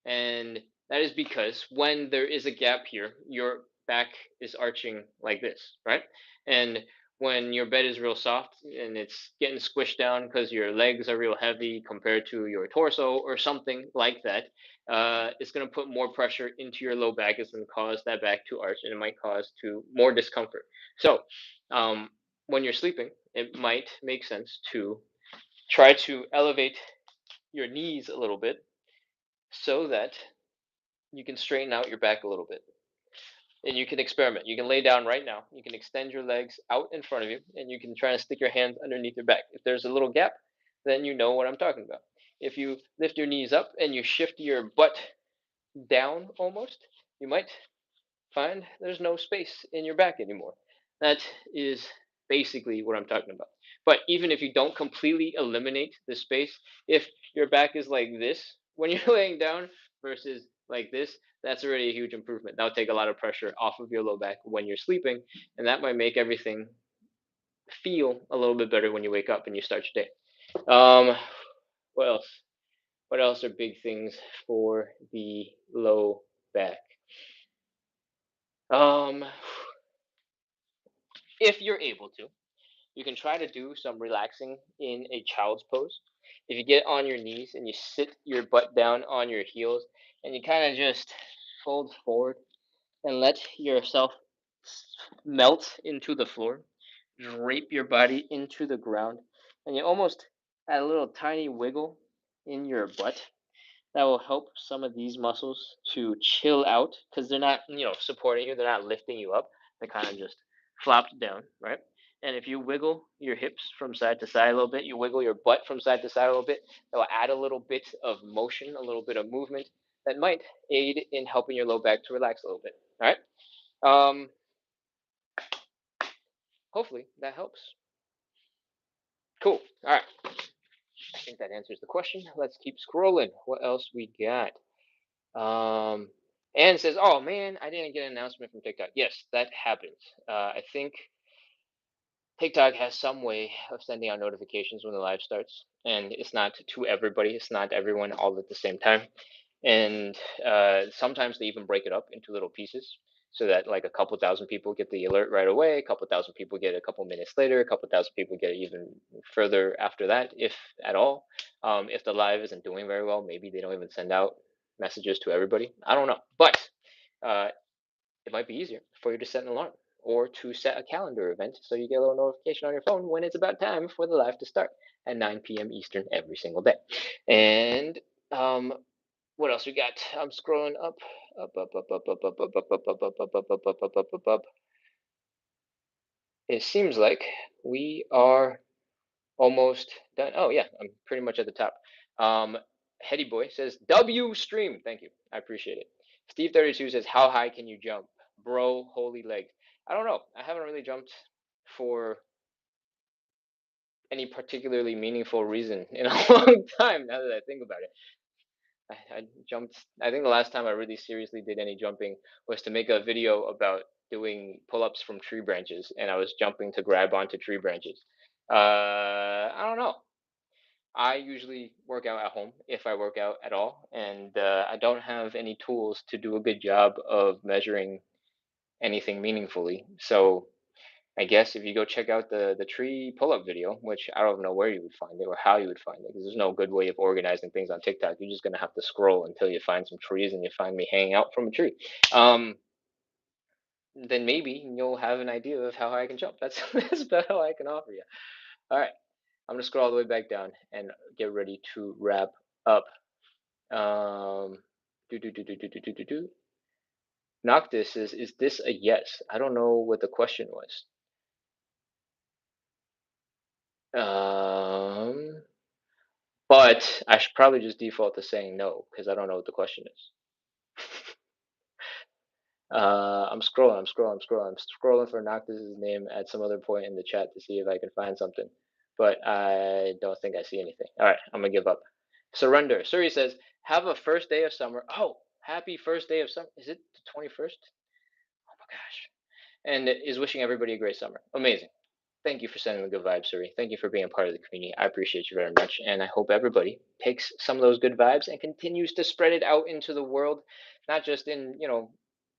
And that is because when there is a gap here, your back is arching like this, right? And when your bed is real soft and it's getting squished down because your legs are real heavy compared to your torso or something like that, it's going to put more pressure into your low back. It's going to cause that back to arch, and it might cause to more discomfort. So, when you're sleeping, it might make sense to try to elevate your knees a little bit so that you can straighten out your back a little bit. And you can experiment. You can lay down right now. You can extend your legs out in front of you, and you can try to stick your hands underneath your back. If there's a little gap, then you know what I'm talking about. If you lift your knees up and you shift your butt down almost, you might find there's no space in your back anymore. That is basically what I'm talking about. But even if you don't completely eliminate the space, if your back is like this when you're laying down versus like this, that's already a huge improvement. That'll take a lot of pressure off of your low back when you're sleeping, and that might make everything feel a little bit better when you wake up and you start your day. What else? What else are big things for the low back? Um, if you're able to, you can try to do some relaxing in a child's pose. If you get on your knees and you sit your butt down on your heels and you kind of just fold forward and let yourself melt into the floor, drape your body into the ground, and you almost add a little tiny wiggle in your butt. That will help some of these muscles to chill out because they're not, supporting you. They're not lifting you up. They kind of just flopped down, right? And if you wiggle your hips from side to side a little bit, you wiggle your butt from side to side a little bit, that will add a little bit of motion, a little bit of movement that might aid in helping your low back to relax a little bit. All right. Um, Hopefully that helps. Cool. All right. I think that answers the question. Let's keep scrolling. What else we got? Anne says, "Oh man, I didn't get an announcement from TikTok." Yes, that happens. I think TikTok has some way of sending out notifications when the live starts, and it's not to everybody. It's not everyone all at the same time, and sometimes they even break it up into little pieces so that like a couple thousand people get the alert right away, a couple thousand people get it a couple minutes later, a couple thousand people get it even further after that, if at all. If the live isn't doing very well, maybe they don't even send out messages to everybody. I don't know, but uh, it might be easier for you to set an alarm or to set a calendar event so you get a little notification on your phone when it's about time for the live to start at 9 p.m. Eastern every single day. And what else we got? I'm scrolling up, up, up, up, up, up, up, up, up, up, up, up, up, up, up, up, up, up, up, up. It seems like we are almost done. Oh yeah, I'm pretty much at the top. Heady Boy says W stream. Thank you, I appreciate it. Steve32 says, "How high can you jump, bro? Holy legs." I don't know. I haven't really jumped for any particularly meaningful reason in a long time. Now that I think about it, I jumped. I think the last time I really seriously did any jumping was to make a video about doing pull-ups from tree branches, and I was jumping to grab onto tree branches. I don't know. I usually work out at home if I work out at all, and I don't have any tools to do a good job of measuring anything meaningfully. So I guess if you go check out the tree pull-up video, which I don't know where you would find it or how you would find it, because there's no good way of organizing things on TikTok. You're just gonna have to scroll until you find some trees and you find me hanging out from a tree. Um, then maybe you'll have an idea of how high I can jump. That's that's about all I can offer you. All right, I'm gonna scroll all the way back down and get ready to wrap up. Um, do. Noctis is this a yes? I don't know what the question was. Um, but I should probably just default to saying no because I don't know what the question is. I'm scrolling for Noctis's name at some other point in the chat to see if I can find something, but I don't think I see anything. All right, I'm gonna give up. Surrender. Suri says, "Have a first day of summer." Oh, happy first day of summer. Is it the 21st? Oh my gosh. And is wishing everybody a great summer. Amazing. Thank you for sending the good vibes, Suri. Thank you for being a part of the community. I appreciate you very much. And I hope everybody takes some of those good vibes and continues to spread it out into the world, not just in,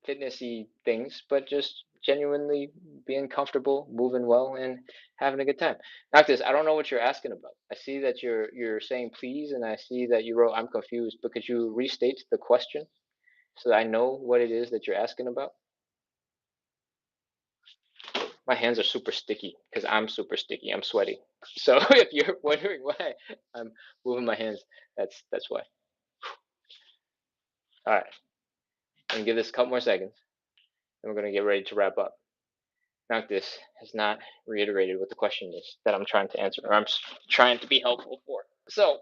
fitnessy things, but just genuinely being comfortable, moving well, and having a good time. Noctis, I don't know what you're asking about. I see that you're saying please, and I see that you wrote I'm confused, but could you restate the question so that I know what it is that you're asking about? My hands are super sticky because I'm super sticky. I'm sweaty. So if you're wondering why I'm moving my hands, that's why. All right, I'm gonna give this a couple more seconds, and we're gonna get ready to wrap up. Noctis has not reiterated what the question is that I'm trying to answer, or I'm trying to be helpful for. So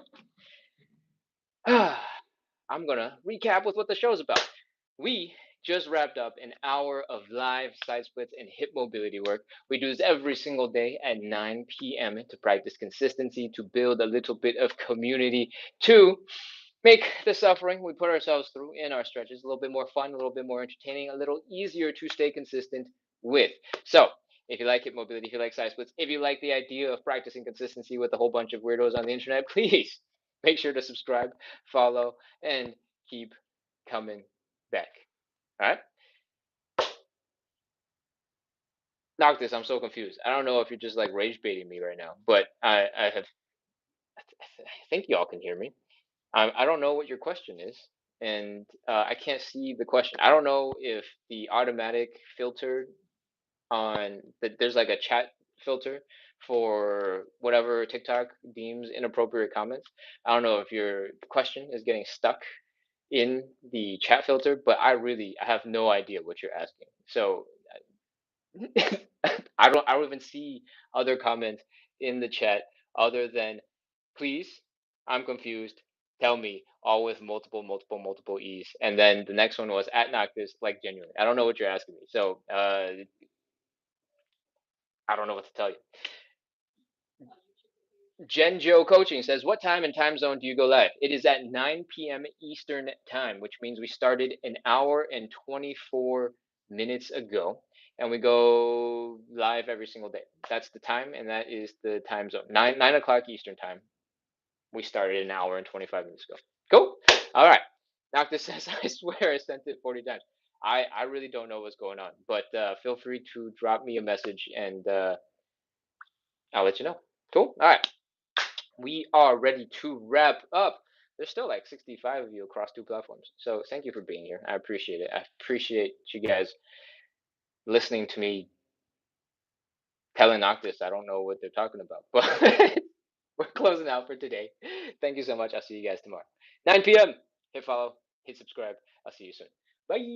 I'm gonna recap with what the show's about. We just wrapped up an hour of live side splits and hip mobility work. We do this every single day at 9 p.m. to practice consistency, to build a little bit of community, to make the suffering we put ourselves through in our stretches a little bit more fun, a little bit more entertaining, a little easier to stay consistent with. So, if you like hip mobility, if you like side splits, if you like the idea of practicing consistency with a whole bunch of weirdos on the internet, please make sure to subscribe, follow, and keep coming back. All right? Noctis, I'm so confused. I don't know if you're just like rage baiting me right now, but I think y'all can hear me. I don't know what your question is, and I can't see the question. I don't know if the automatic filter on that there's like a chat filter for whatever TikTok deems inappropriate comments. I don't know if your question is getting stuck in the chat filter, but I have no idea what you're asking. So I don't even see other comments in the chat other than please, I'm confused. Tell me, all with multiple E's. And then the next one was at Noctis, like genuinely. I don't know what you're asking me. So I don't know what to tell you. Genjo Coaching says, what time and time zone do you go live? It is at 9 p.m. Eastern time, which means we started an hour and 24 minutes ago, and we go live every single day. That's the time, and that is the time zone. 9 o'clock Eastern time. We started an hour and 25 minutes ago. Cool. All right. Noctis says, I swear I sent it 40 times. I really don't know what's going on, but feel free to drop me a message and I'll let you know. Cool. All right. We are ready to wrap up. There's still like 65 of you across two platforms. So thank you for being here. I appreciate it. I appreciate you guys listening to me telling Noctis. I don't know what they're talking about, but we're closing out for today. Thank you so much. I'll see you guys tomorrow. 9 p.m. Hit follow, hit subscribe. I'll see you soon. Bye.